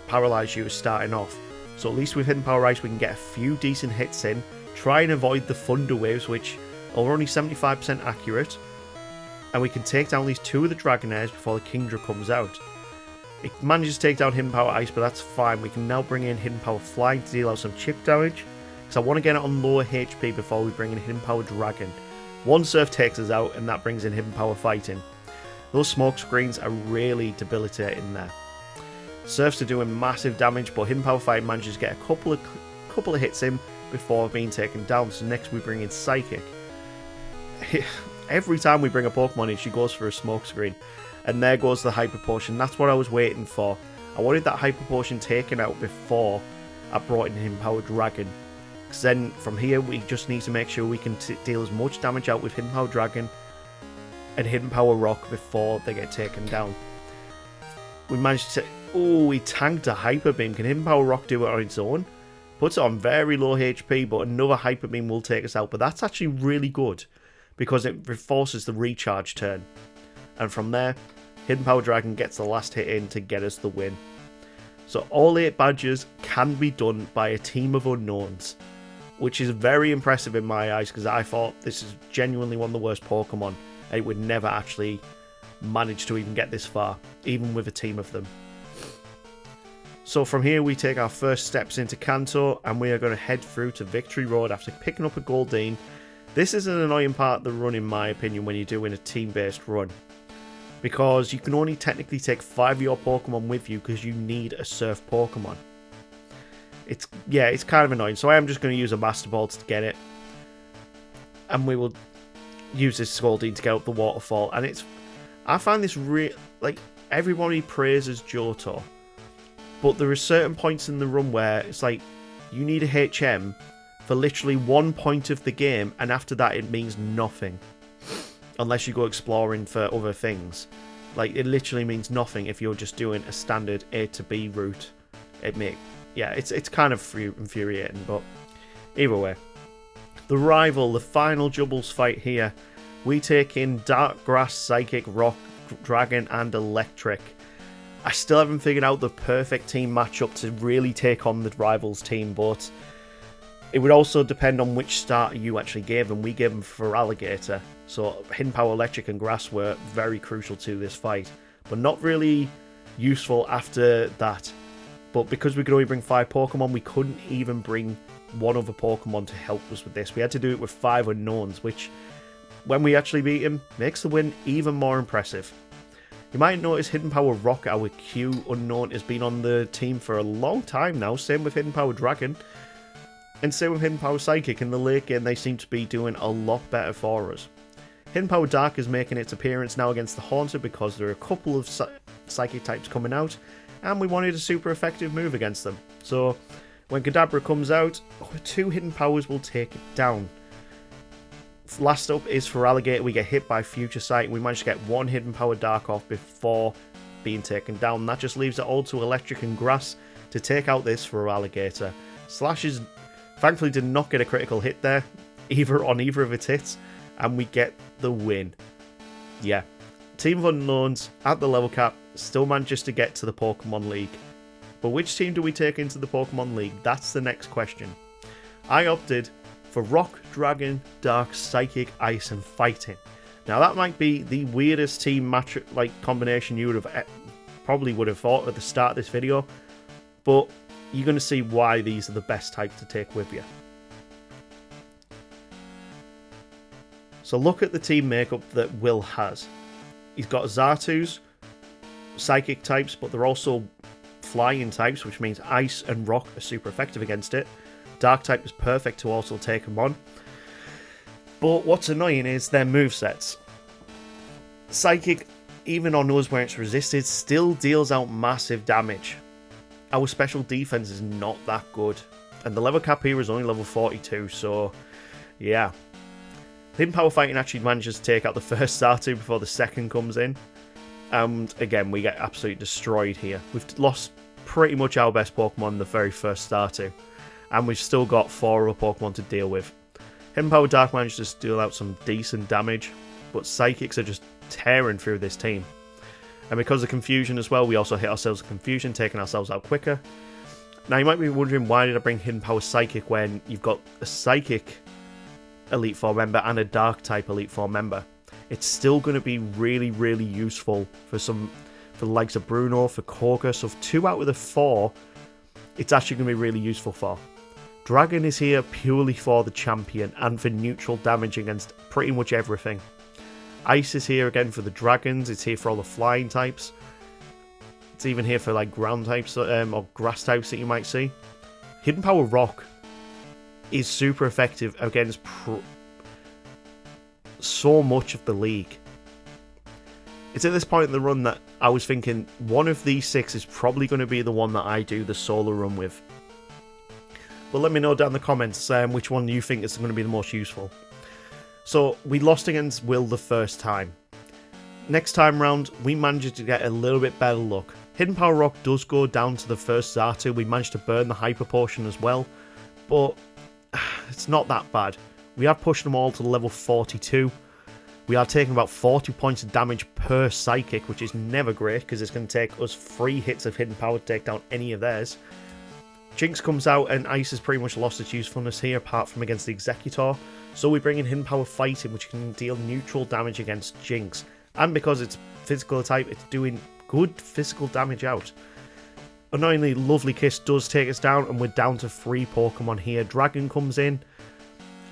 paralyze you starting off. So at least with Hidden Power Ice we can get a few decent hits in. Try and avoid the Thunder Waves, which are only 75% accurate. And we can take down these two of the Dragonairs before the Kingdra comes out. It manages to take down Hidden Power Ice, but that's fine. We can now bring in Hidden Power Flying to deal out some chip damage, because I want to get it on lower HP before we bring in Hidden Power Dragon. One Surf takes us out, and that brings in Hidden Power Fighting. Those smoke screens are really debilitating there. Surfs are doing massive damage, but Hidden Power Fighting manages to get a couple of hits in before being taken down. So next we bring in Psychic. Every time we bring a Pokemon in, she goes for a smoke screen. And there goes the Hyper Potion. That's what I was waiting for. I wanted that Hyper Potion taken out before I brought in Hidden Power Dragon. Because then from here we just need to make sure we can deal as much damage out with Hidden Power Dragon and Hidden Power Rock before they get taken down. We managed to... Oh, we tanked a Hyper Beam. Can Hidden Power Rock do it on its own? Puts it on very low HP, but another Hyper Beam will take us out. But that's actually really good, because it forces the recharge turn. And from there, Hidden Power Dragon gets the last hit in to get us the win. So all 8 badges can be done by a team of unknowns, which is very impressive in my eyes, because I thought this is genuinely one of the worst Pokemon. It would never actually manage to even get this far, even with a team of them. So from here we take our first steps into Kanto, and we are going to head through to Victory Road after picking up a Goldeen. This is an annoying part of the run in my opinion when you're doing a team-based run, because you can only technically take 5 of your Pokemon with you because you need a Surf Pokemon. It's kind of annoying, so I am just going to use a Master Ball to get it, and we will use this Goldeen to get up the waterfall. And I find this like, everybody praises Johto, but there are certain points in the run where it's like you need a HM for literally 1 point of the game, and after that it means nothing unless you go exploring for other things. Like, it literally means nothing if you're just doing a standard A to B route. It's kind of infuriating, but either way. The rival, the final Jubbles fight here. We take in Dark Grass, Psychic, Rock, Dragon, and Electric. I still haven't figured out the perfect team matchup to really take on the rival's team, but it would also depend on which starter you actually gave them. We gave them for Alligator, so Hidden Power Electric and Grass were very crucial to this fight, but not really useful after that. But because we could only bring 5 Pokemon, we couldn't even bring one other Pokemon to help us with this. We had to do it with 5 unknowns, which, when we actually beat him, makes the win even more impressive. You might notice Hidden Power Rock, our Q unknown, has been on the team for a long time now. Same with Hidden Power Dragon. And same with Hidden Power Psychic. In the late game, they seem to be doing a lot better for us. Hidden Power Dark is making its appearance now against the Haunter because there are a couple of Psychic types coming out, and we wanted a super effective move against them. So when Kadabra comes out, 2 Hidden Powers will take it down. Last up is for Alligator. We get hit by Future Sight, and we manage to get 1 Hidden Power Dark off before being taken down. That just leaves it all to Electric and Grass to take out this for Alligator. Slashes thankfully did not get a critical hit there, on either of its hits, and we get the win. Yeah, Team of Unknowns at the level cap still manages to get to the Pokemon League. But which team do we take into the Pokemon League? That's the next question. I opted for Rock, Dragon, Dark, Psychic, Ice, and Fighting. Now that might be the weirdest team match combination you probably would have thought at the start of this video, but you're going to see why these are the best types to take with you. So look at the team makeup that Will has. He's got Zartus, psychic types, but they're also flying types, which means ice and rock are super effective against it. Dark type is perfect to also take them on. But what's annoying is their movesets. Psychic, even on us where it's resisted, still deals out massive damage. Our special defense is not that good. And the level cap here is only level 42, so yeah. Hidden Power Fighting actually manages to take out the first Starter before the second comes in. And again, we get absolutely destroyed here. We've lost pretty much our best Pokemon in the very first Starter. And we've still got 4 other Pokemon to deal with. Hidden Power Dark manages to deal out some decent damage, but Psychics are just tearing through this team. And because of Confusion as well, we also hit ourselves with Confusion, taking ourselves out quicker. Now you might be wondering, why did I bring Hidden Power Psychic when you've got a Psychic Elite Four member and a Dark type Elite Four member? It's still going to be really, really useful for the likes of Bruno, for Koga. So 2 out of the 4, it's actually going to be really useful for. Dragon is here purely for the champion and for neutral damage against pretty much everything. Ice is here again for the dragons. It's here for all the flying types. It's even here for like ground types or grass types that you might see. Hidden Power Rock is super effective against so much of the league. It's at this point in the run that I was thinking one of these 6 is probably going to be the one that I do the solo run with. But let me know down in the comments which one you think is going to be the most useful. So we lost against Will the first time. Next time round, we managed to get a little bit better luck. Hidden Power Rock does go down to the first Xatu. We managed to burn the Hyper Potion as well, but it's not that bad. We have pushed them all to level 42. We are taking about 40 points of damage per Psychic, which is never great because it's going to take us 3 hits of Hidden Power to take down any of theirs. Jinx comes out and Ice has pretty much lost its usefulness here apart from against the Executor. So we bring in Hidden Power Fighting, which can deal neutral damage against Jinx. And because it's physical type, it's doing good physical damage out. Annoyingly, Lovely Kiss does take us down, and we're down to 3 Pokemon here. Dragon comes in,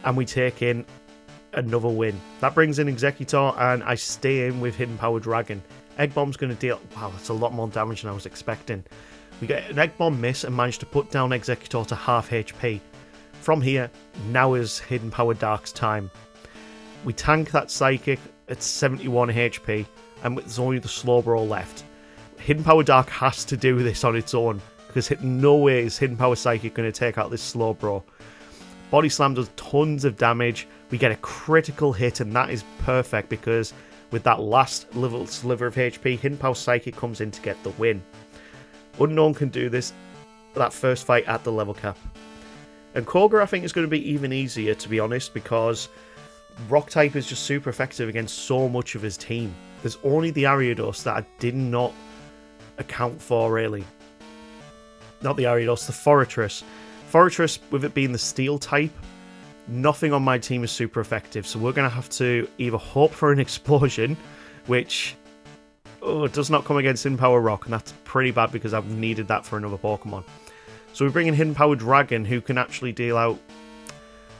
and we take in another win. That brings in Executor, and I stay in with Hidden Power Dragon. Egg Bomb's going to deal... Wow, that's a lot more damage than I was expecting. We get an Egg Bomb miss and manage to put down Executor to half HP. From here, now is Hidden Power Dark's time. We tank that Psychic at 71 HP, and there's only the Slowbro left. Hidden Power Dark has to do this on its own, because no way is Hidden Power Psychic going to take out this Slowbro. Body Slam does tons of damage. We get a critical hit, and that is perfect, because with that last little sliver of HP, Hidden Power Psychic comes in to get the win. Unknown can do this, that first fight at the level cap. And Koga, I think, is going to be even easier, to be honest, because Rock type is just super effective against so much of his team. There's only the Ariados that I did not account for, really. Not the Ariados, the Forretress. Forretress, with it being the Steel type, nothing on my team is super effective, so we're going to have to either hope for an explosion, which does not come against Hidden Power Rock, and that's pretty bad because I've needed that for another Pokemon. So we bring in Hidden Power Dragon, who can actually deal out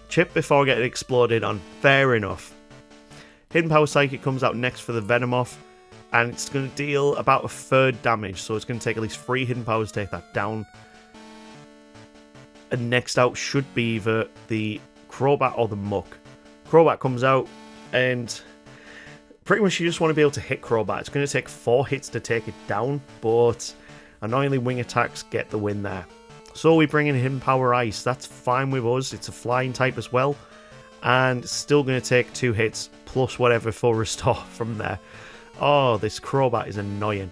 Chip before getting exploded on. Fair enough. Hidden Power Psychic comes out next for the Venomoth, and it's going to deal about a third damage, so it's going to take at least 3 Hidden Powers to take that down. And next out should be either the Crobat or the Muck. Crobat comes out, and pretty much you just want to be able to hit Crobat. It's going to take 4 hits to take it down, but annoyingly wing attacks get the win there. So we bring in Hidden Power Ice. That's fine with us. It's a flying type as well, and it's still going to take 2 hits plus whatever full restore from there. Oh, this Crobat is annoying.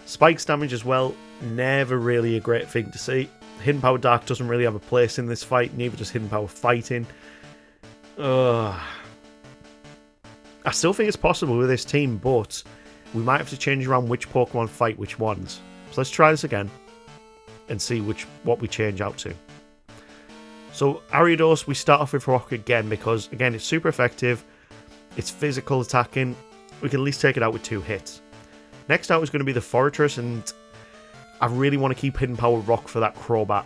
Spikes damage as well, never really a great thing to see. Hidden Power Dark doesn't really have a place in this fight, neither does Hidden Power Fighting. I still think it's possible with this team, but we might have to change around which Pokemon fight which ones. So let's try this again and see what we change out to. So Ariados, we start off with Rock again because, again, it's super effective. It's physical attacking. We can at least take it out with 2 hits. Next out is going to be the Forretress, and I really want to keep Hidden Power Rock for that Crobat.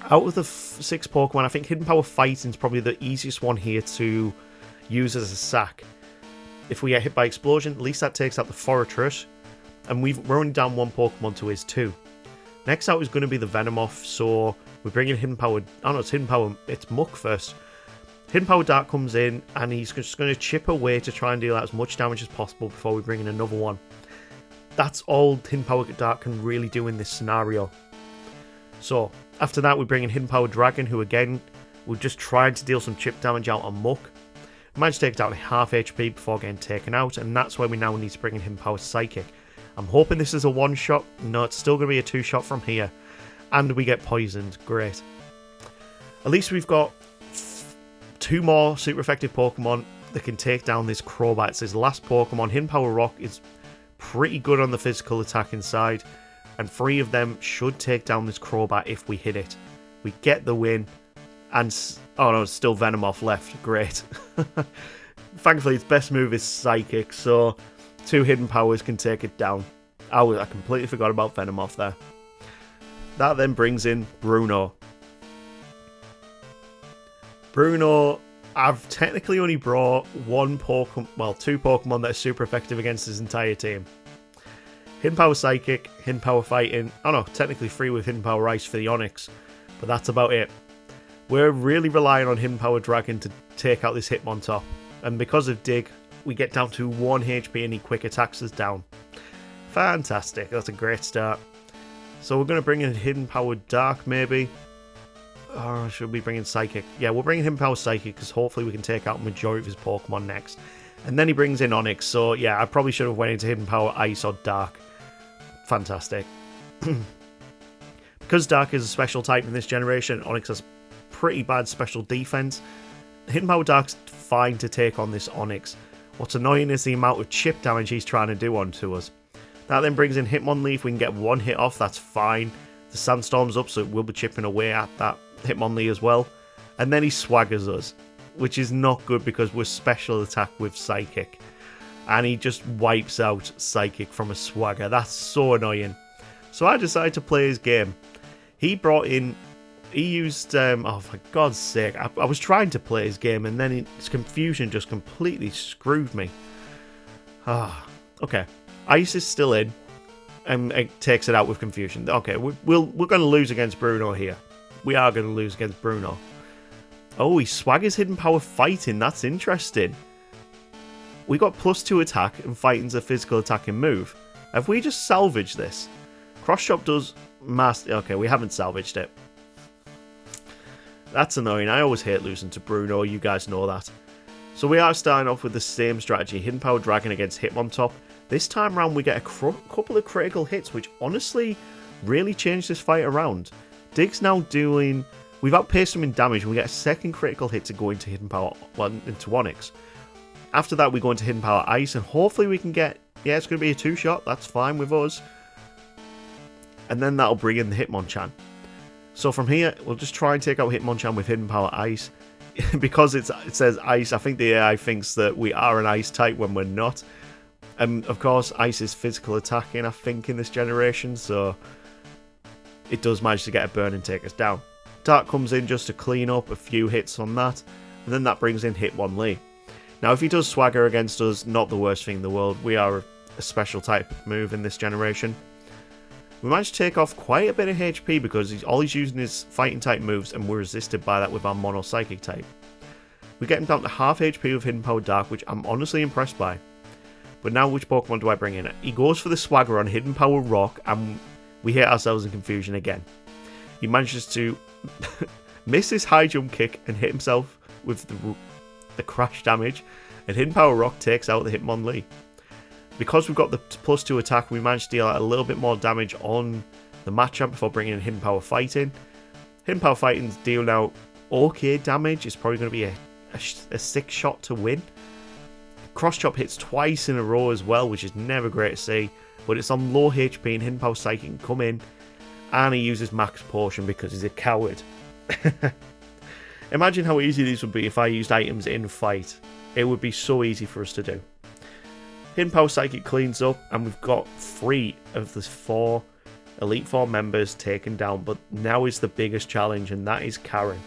Out of the 6 Pokemon, I think Hidden Power Fighting is probably the easiest one here to use as a sack. If we get hit by Explosion, at least that takes out the Forretress. And we're only down one Pokemon to his 2. Next out is going to be the Venomoth, so we're bringing Hidden Power... Oh no, it's Hidden Power... It's Muck first. Hidden Power Dark comes in, and he's just going to chip away to try and deal as much damage as possible before we bring in another one. That's all Hidden Power Dark can really do in this scenario. So, after that, we bring in Hidden Power Dragon, who again, we're just trying to deal some chip damage out on Muck. We managed to take it down to half HP before getting taken out, and that's where we now need to bring in Hidden Power Psychic. I'm hoping this is a one-shot. No, it's still going to be a two-shot from here. And we get poisoned. Great. At least we've got 2 more super effective Pokemon that can take down this Crobat. It's his last Pokemon. Hidden Power Rock is pretty good on the physical attacking side. And 3 of them should take down this Crobat if we hit it. We get the win. And... Oh no, it's still Venomoth left. Great. Thankfully, its best move is Psychic, so... 2 hidden powers can take it down. I completely forgot about Venomoth there. That then brings in Bruno. Bruno, I've technically only brought 2 Pokemon that are super effective against his entire team. Hidden Power Psychic, Hidden Power Fighting. Oh no, technically 3 with Hidden Power Ice for the Onix. But that's about it. We're really relying on Hidden Power Dragon to take out this Hitmontop. And because of Dig, we get down to 1 HP and he quick attacks us down. Fantastic, that's a great start. So we're going to bring in Hidden Power Dark maybe. Or should we bring in Psychic? Yeah, we'll bring in Hidden Power Psychic because hopefully we can take out the majority of his Pokemon next. And then he brings in Onix, so yeah, I probably should have went into Hidden Power Ice or Dark. Fantastic. Because Dark is a special type in this generation, Onix has pretty bad special defense. Hidden Power Dark's fine to take on this Onix. What's annoying is the amount of chip damage he's trying to do onto us. That then brings in Hitmonlee. If we can get 1 hit off, that's fine. The Sandstorm's up, so it will be chipping away at that Hitmonlee as well. And then he swaggers us, which is not good because we're special attack with Psychic. And he just wipes out Psychic from a swagger. That's so annoying. So I decided to play his game. He used, oh for God's sake, I was trying to play his game and then his confusion just completely screwed me. Okay. Ice is still in and it takes it out with confusion. Okay, we're going to lose against Bruno here. We are going to lose against Bruno. Oh, he swaggers Hidden Power Fighting. That's interesting. We got +2 attack and Fighting's a physical attacking move. Have we just salvaged this? Cross Chop does mass... Okay, we haven't salvaged it. That's annoying. I always hate losing to Bruno. You guys know that. So we are starting off with the same strategy. Hidden Power Dragon against Hitmontop. This time around we get a couple of critical hits, which honestly really changed this fight around. Dig's now doing... We've outpaced him in damage and we get a second critical hit to go into Hidden Power... Well, into Onix. After that we go into Hidden Power Ice and hopefully we can get... Yeah, it's going to be a 2-shot. That's fine with us. And then that'll bring in the Hitmonchan. So from here, we'll just try and take out Hitmonchan with Hidden Power Ice. Because it says Ice, I think the AI thinks that we are an Ice type when we're not. And of course, Ice is physical attacking, I think, in this generation. So it does manage to get a burn and take us down. Dark comes in just to clean up a few hits on that. And then that brings in Hitmonlee. Now, if he does swagger against us, not the worst thing in the world. We are a special type of move in this generation. We managed to take off quite a bit of HP because all he's using is fighting type moves and we're resisted by that with our mono psychic type. We get him down to half HP with Hidden Power Dark, which I'm honestly impressed by. But now which Pokemon do I bring in? He goes for the Swagger on Hidden Power Rock and we hit ourselves in confusion again. He manages to miss his high jump kick and hit himself with the crash damage, and Hidden Power Rock takes out the Hitmonlee. Because we've got the +2 attack, we managed to deal a little bit more damage on the Machamp before bringing in Hidden Power Fighting. Hidden Power Fighting's dealing out okay damage. It's probably going to be a 6-shot to win. Cross Chop hits twice in a row as well, which is never great to see. But it's on low HP and Hidden Power Psychic can come in. And he uses Max Potion because he's a coward. Imagine how easy these would be if I used items in fight. It would be so easy for us to do. Hidden Power Psychic cleans up, and we've got 3 of the 4 Elite Four members taken down, but now is the biggest challenge, and that is Karen.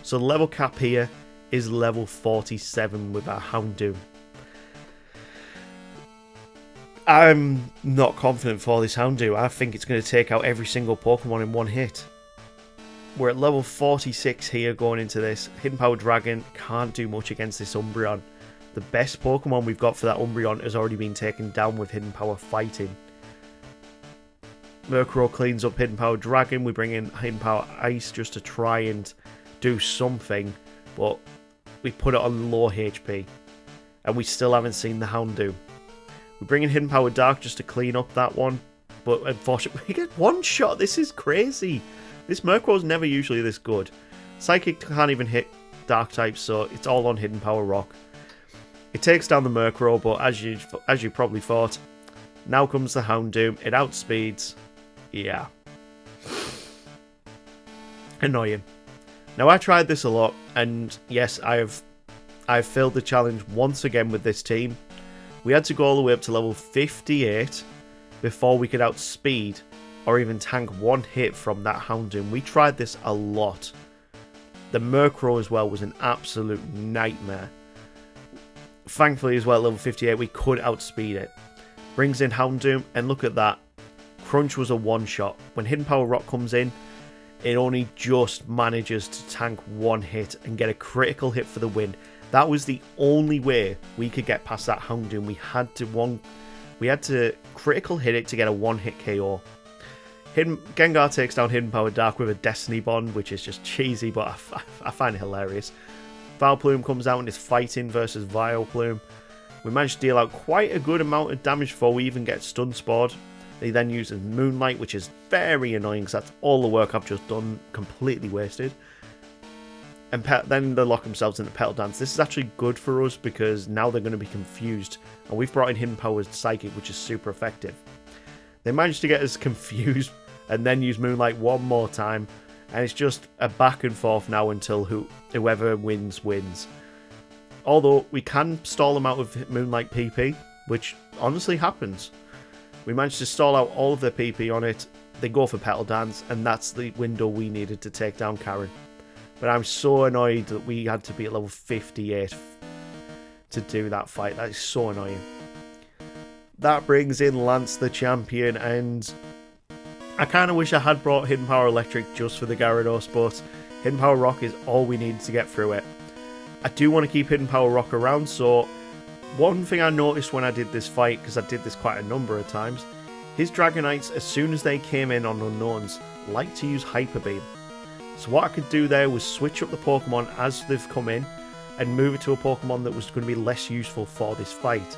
So the level cap here is level 47 with our Houndoom. I'm not confident for this Houndoom. I think it's going to take out every single Pokemon in one hit. We're at level 46 here going into this. Hidden Power Dragon can't do much against this Umbreon. The best Pokemon we've got for that Umbreon has already been taken down with Hidden Power Fighting. Murkrow cleans up Hidden Power Dragon. We bring in Hidden Power Ice just to try and do something. But we put it on low HP. And we still haven't seen the Houndoom. We bring in Hidden Power Dark just to clean up that one. But unfortunately, we get one shot. This is crazy. This Murkrow's never usually this good. Psychic can't even hit Dark types, so it's all on Hidden Power Rock. It takes down the Murkrow, but as you probably thought, now comes the Houndoom. It outspeeds. Yeah. Annoying. Now, I tried this a lot, and yes, I've failed the challenge once again with this team. We had to go all the way up to level 58 before we could outspeed or even tank one hit from that Houndoom. We tried this a lot. The Murkrow as well was an absolute nightmare. Thankfully as well at level 58 we could outspeed it. Brings in Houndoom, and look at that. Crunch was a one shot. When Hidden Power Rock comes in, it only just manages to tank one hit and get a critical hit for the win. That was the only way we could get past that Houndoom. We had to critical hit it to get a one hit KO. Gengar takes down Hidden Power Dark with a Destiny Bond, which is just cheesy, but I find it hilarious. Vileplume comes out and is fighting versus Vileplume. We managed to deal out quite a good amount of damage before we even get Stun Spored. He then uses Moonlight, which is very annoying because that's all the work I've just done, completely wasted. And then they lock themselves into Petal Dance. This is actually good for us because now they're going to be confused. And we've brought in Hidden Power Psychic, which is super effective. They managed to get us confused and then use Moonlight one more time. And it's just a back and forth now until whoever wins, wins. Although we can stall them out with Moonlight PP, which honestly happens. We managed to stall out all of their PP on it. They go for Petal Dance, and that's the window we needed to take down Karen. But I'm so annoyed that we had to be at level 58 to do that fight. That is so annoying. That brings in Lance the champion, and I kind of wish I had brought Hidden Power Electric just for the Gyarados, but Hidden Power Rock is all we need to get through it. I do want to keep Hidden Power Rock around, so one thing I noticed when I did this fight, because I did this quite a number of times, his Dragonites, as soon as they came in on Unknowns, like to use Hyper Beam. So what I could do there was switch up the Pokemon as they've come in and move it to a Pokemon that was going to be less useful for this fight.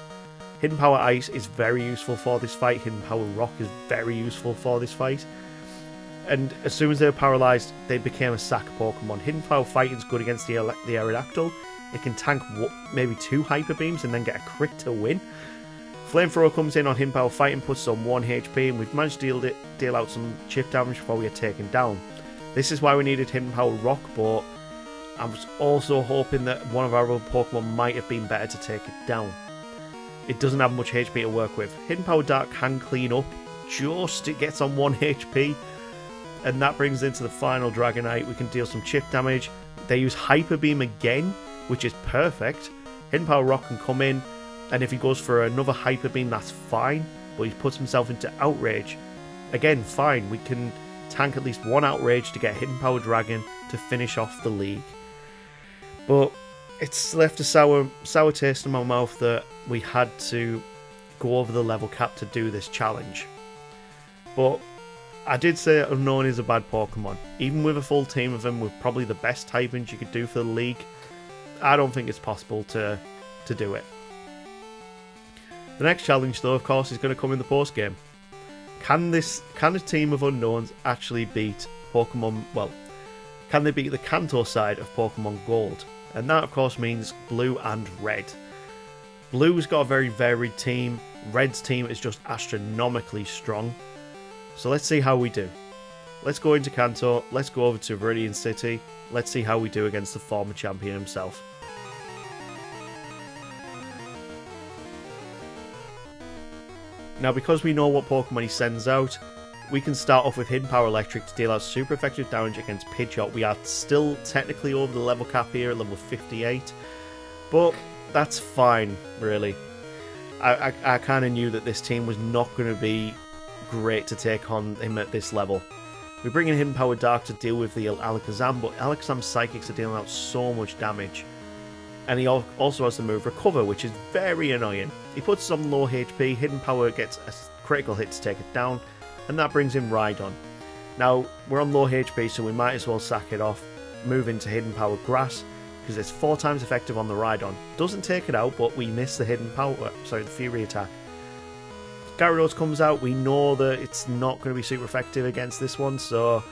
Hidden Power Ice is very useful for this fight. Hidden Power Rock is very useful for this fight. And as soon as they were paralysed, they became a sack Pokemon. Hidden Power Fighting is good against the Aerodactyl. It can tank maybe 2 Hyper Beams and then get a crit to win. Flamethrower comes in on Hidden Power Fighting, puts on 1 HP, and we've managed to deal out some chip damage before we get taken down. This is why we needed Hidden Power Rock, but I was also hoping that one of our other Pokemon might have been better to take it down. It doesn't have much HP to work with. Hidden Power Dark can clean up, just it gets on 1 HP. And that brings into the final Dragonite. We can deal some chip damage. They use Hyper Beam again, which is perfect. Hidden Power Rock can come in, and if he goes for another Hyper Beam, that's fine. But he puts himself into Outrage. Again, fine. We can tank at least 1 Outrage to get Hidden Power Dragon to finish off the league. But it's left a sour taste in my mouth that we had to go over the level cap to do this challenge. But I did say Unown is a bad Pokemon. Even with a full team of them with probably the best typings you could do for the league, I don't think it's possible to do it. The next challenge, though, of course, is going to come in the post game. Can a team of Unknowns actually beat Pokemon? Well, can they beat the Kanto side of Pokemon Gold? And that, of course, means Blue and Red. Blue's got a very varied team. Red's team is just astronomically strong. So let's see how we do. Let's go into Kanto. Let's go over to Viridian City. Let's see how we do against the former champion himself. Now, because we know what Pokemon he sends out, we can start off with Hidden Power Electric to deal out super effective damage against Pidgeot. We are still technically over the level cap here at level 58, but that's fine, really. I kind of knew that this team was not going to be great to take on him at this level. We bring in Hidden Power Dark to deal with the Alakazam, but Alakazam's Psychics are dealing out so much damage. And he also has the move Recover, which is very annoying. He puts us on low HP, Hidden Power gets a critical hit to take it down, and that brings in Rhydon. Now, we're on low HP, so we might as well sack it off, move into Hidden Power Grass, because it's 4 times effective on the Rhydon. Doesn't take it out, but we miss the the Fury attack. Gyarados comes out, we know that it's not going to be super effective against this one, so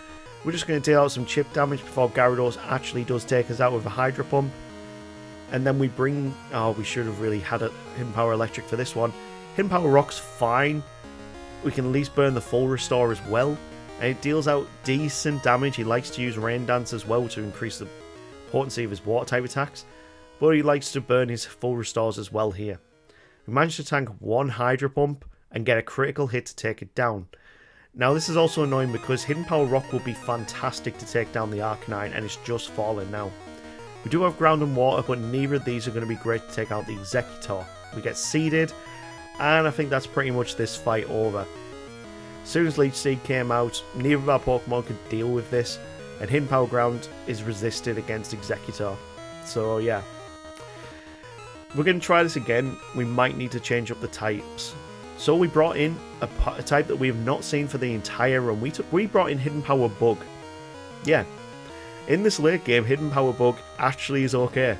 we're just going to deal out some chip damage before Gyarados actually does take us out with a Hydro Pump. And then we bring... Oh, we should have really had a Hidden Power Electric for this one. Hidden Power Rock's fine. We can at least burn the full restore as well. And it deals out decent damage. He likes to use Rain Dance as well to increase the potency of his water type attacks. But he likes to burn his full restores as well here. We managed to tank 1 Hydro Pump and get a critical hit to take it down. Now this is also annoying because Hidden Power Rock will be fantastic to take down the Arcanine, and it's just fallen now. We do have Ground and Water, but neither of these are going to be great to take out the Executor. We get seeded, and I think that's pretty much this fight over. As soon as Leech Seed came out, neither of our Pokemon could deal with this, and Hidden Power Ground is resisted against Executor. So yeah. We're going to try this again. We might need to change up the types. So we brought in a type that we have not seen for the entire run. We brought in Hidden Power Bug. Yeah. In this late game, Hidden Power Bug actually is okay.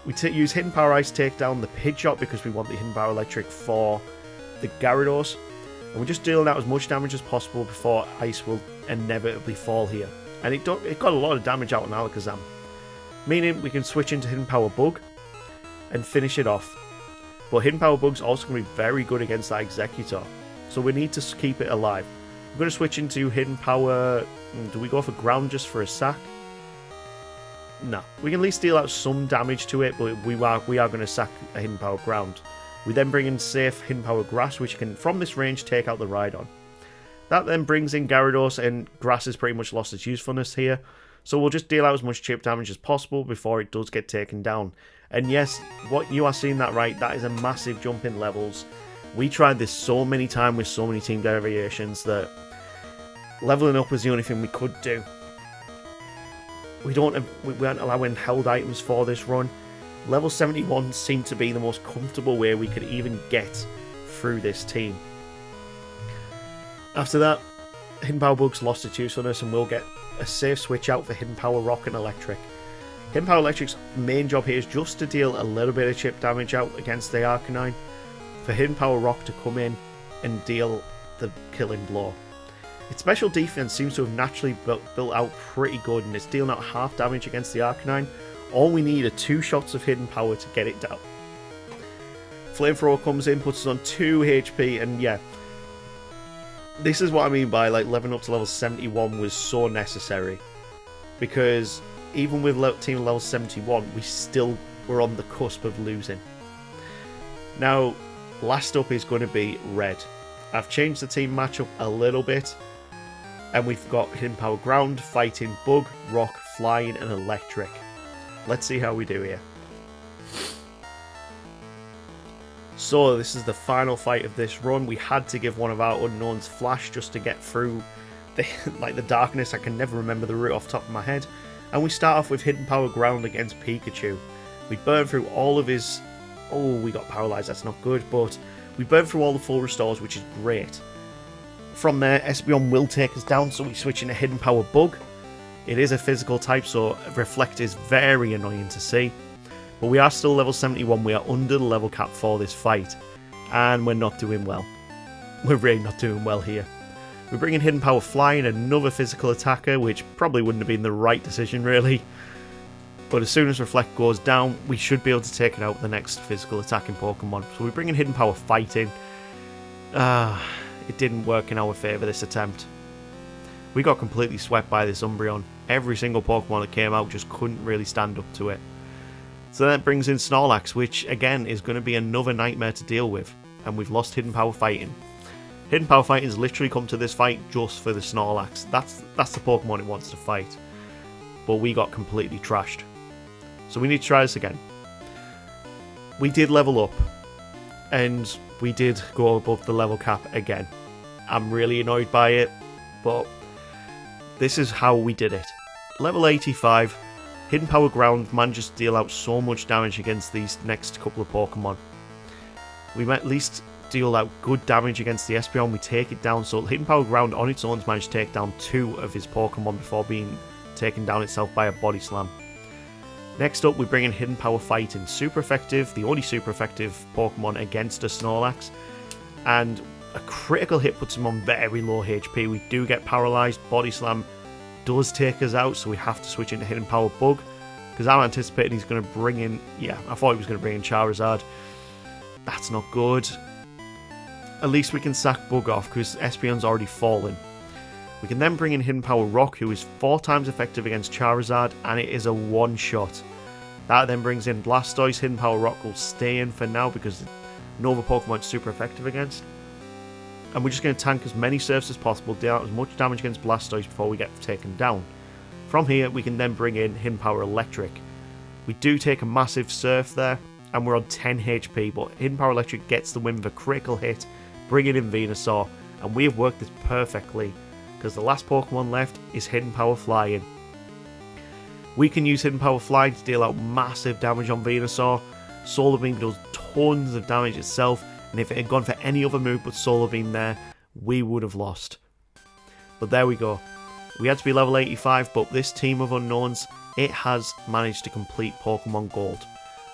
We use Hidden Power Ice to take down the Pidgeot because we want the Hidden Power Electric for the Gyarados. And we're just dealing out as much damage as possible before Ice will inevitably fall here. And it got a lot of damage out on Alakazam. Meaning we can switch into Hidden Power Bug and finish it off. But Hidden Power Bug's also going to be very good against that Executor. So we need to keep it alive. I'm going to switch into Hidden Power... Do we go for Ground just for a sack? No. We can at least deal out some damage to it, but we are going to sack a Hidden Power Ground. We then bring in safe Hidden Power Grass, which can, from this range, take out the Rhydon. That then brings in Gyarados, and Grass has pretty much lost its usefulness here. So we'll just deal out as much chip damage as possible before it does get taken down. And yes, what you are seeing that right, that is a massive jump in levels. We tried this so many times with so many team variations that leveling up was the only thing we could do. We weren't allowing held items for this run. Level 71 seemed to be the most comfortable way we could even get through this team. After that, Hidden Power Bug's lost its usefulness and we'll get a safe switch out for Hidden Power Rock and Electric. Hidden Power Electric's main job here is just to deal a little bit of chip damage out against the Arcanine, for Hidden Power Rock to come in and deal the killing blow. Its special defense seems to have naturally built out pretty good, and it's dealing out half damage against the Arcanine. All we need are 2 shots of Hidden Power to get it down. Flamethrower comes in, puts us on 2 HP, and yeah, this is what I mean by like leveling up to level 71 was so necessary, because even with team level 71, we still were on the cusp of losing. Now, last up is going to be Red. I've changed the team matchup a little bit, and we've got Hidden Power Ground, Fighting, Bug, Rock, Flying, and Electric. Let's see how we do here. So this is the final fight of this run. We had to give one of our Unowns Flash just to get through the darkness. I can never remember the route off the top of my head. And we start off with Hidden Power Ground against Pikachu. We burn through all of his... Oh, we got paralyzed. That's not good. But we burn through all the full restores, which is great. From there, Espeon will take us down, so we switch into Hidden Power Bug. It is a physical type, so Reflect is very annoying to see. But we are still level 71. We are under the level cap for this fight. And we're not doing well. We're really not doing well here. We bring in Hidden Power Flying, another physical attacker, which probably wouldn't have been the right decision, really. But as soon as Reflect goes down, we should be able to take it out with the next physical attacking Pokemon. So we bring in Hidden Power Fighting. It didn't work in our favour this attempt. We got completely swept by this Umbreon. Every single Pokemon that came out just couldn't really stand up to it. So that brings in Snorlax, which again is going to be another nightmare to deal with. And we've lost Hidden Power Fighting. Hidden Power Fighting has literally come to this fight just for the Snorlax. That's the Pokemon it wants to fight. But we got completely trashed. So we need to try this again. We did level up. and we did go above the level cap again. I'm really annoyed by it, but this is how we did it. Level 85, Hidden Power Ground manages to deal out so much damage against these next couple of Pokemon. We at least deal out good damage against the Espeon, we take it down, so Hidden Power Ground on its own has managed to take down 2 of his Pokemon before being taken down itself by a Body Slam. Next up, we bring in Hidden Power Fighting, super effective, the only super effective Pokemon against a Snorlax, and a critical hit puts him on very low HP. We do get paralysed, Body Slam does take us out, so we have to switch into Hidden Power Bug, because I'm anticipating he's going to bring in, I thought he was going to bring in Charizard. That's not good. At least we can sack Bug off, because Espeon's already fallen. We can then bring in Hidden Power Rock, who is 4 times effective against Charizard, and it is a one-shot. That then brings in Blastoise. Hidden Power Rock will stay in for now, because no other Pokemon is super effective against. And we're just going to tank as many surfs as possible, deal out as much damage against Blastoise before we get taken down. From here, we can then bring in Hidden Power Electric. We do take a massive surf there, and we're on 10 HP, but Hidden Power Electric gets the win with a critical hit, bringing in Venusaur, and we have worked this perfectly, because the last Pokemon left is Hidden Power Flying. We can use Hidden Power Flying to deal out massive damage on Venusaur. Solar Beam does tons of damage itself, and if it had gone for any other move but Solar Beam there, we would have lost. But there we go. We had to be level 85, but this team of unknowns, it has managed to complete Pokemon Gold.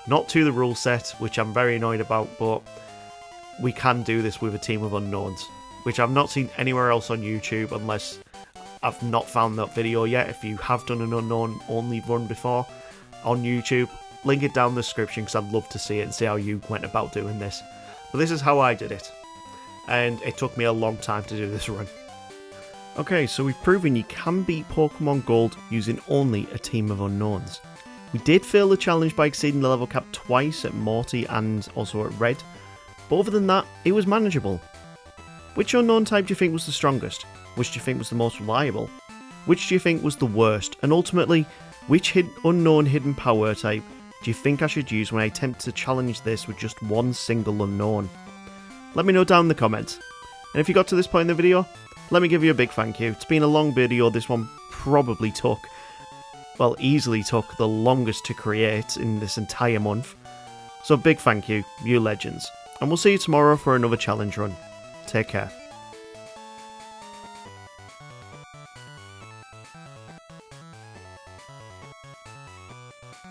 Not to the rule set, which I'm very annoyed about, but we can do this with a team of unknowns, which I've not seen anywhere else on YouTube, unless I've not found that video yet. If you have done an unknown only run before on YouTube, link it down in the description, because I'd love to see it and see how you went about doing this. But this is how I did it, and it took me a long time to do this run. Okay, so we've proven you can beat Pokemon Gold using only a team of unknowns. We did fail the challenge by exceeding the level cap twice at Morty and also at Red, but other than that, it was manageable. Which unknown type do you think was the strongest? Which do you think was the most reliable? Which do you think was the worst? And ultimately, which unknown hidden power type do you think I should use when I attempt to challenge this with just one single unknown? Let me know down in the comments. And if you got to this point in the video, let me give you a big thank you. It's been a long video. This one probably easily took the longest to create in this entire month. So big thank you, you legends. And we'll see you tomorrow for another challenge run. Take care.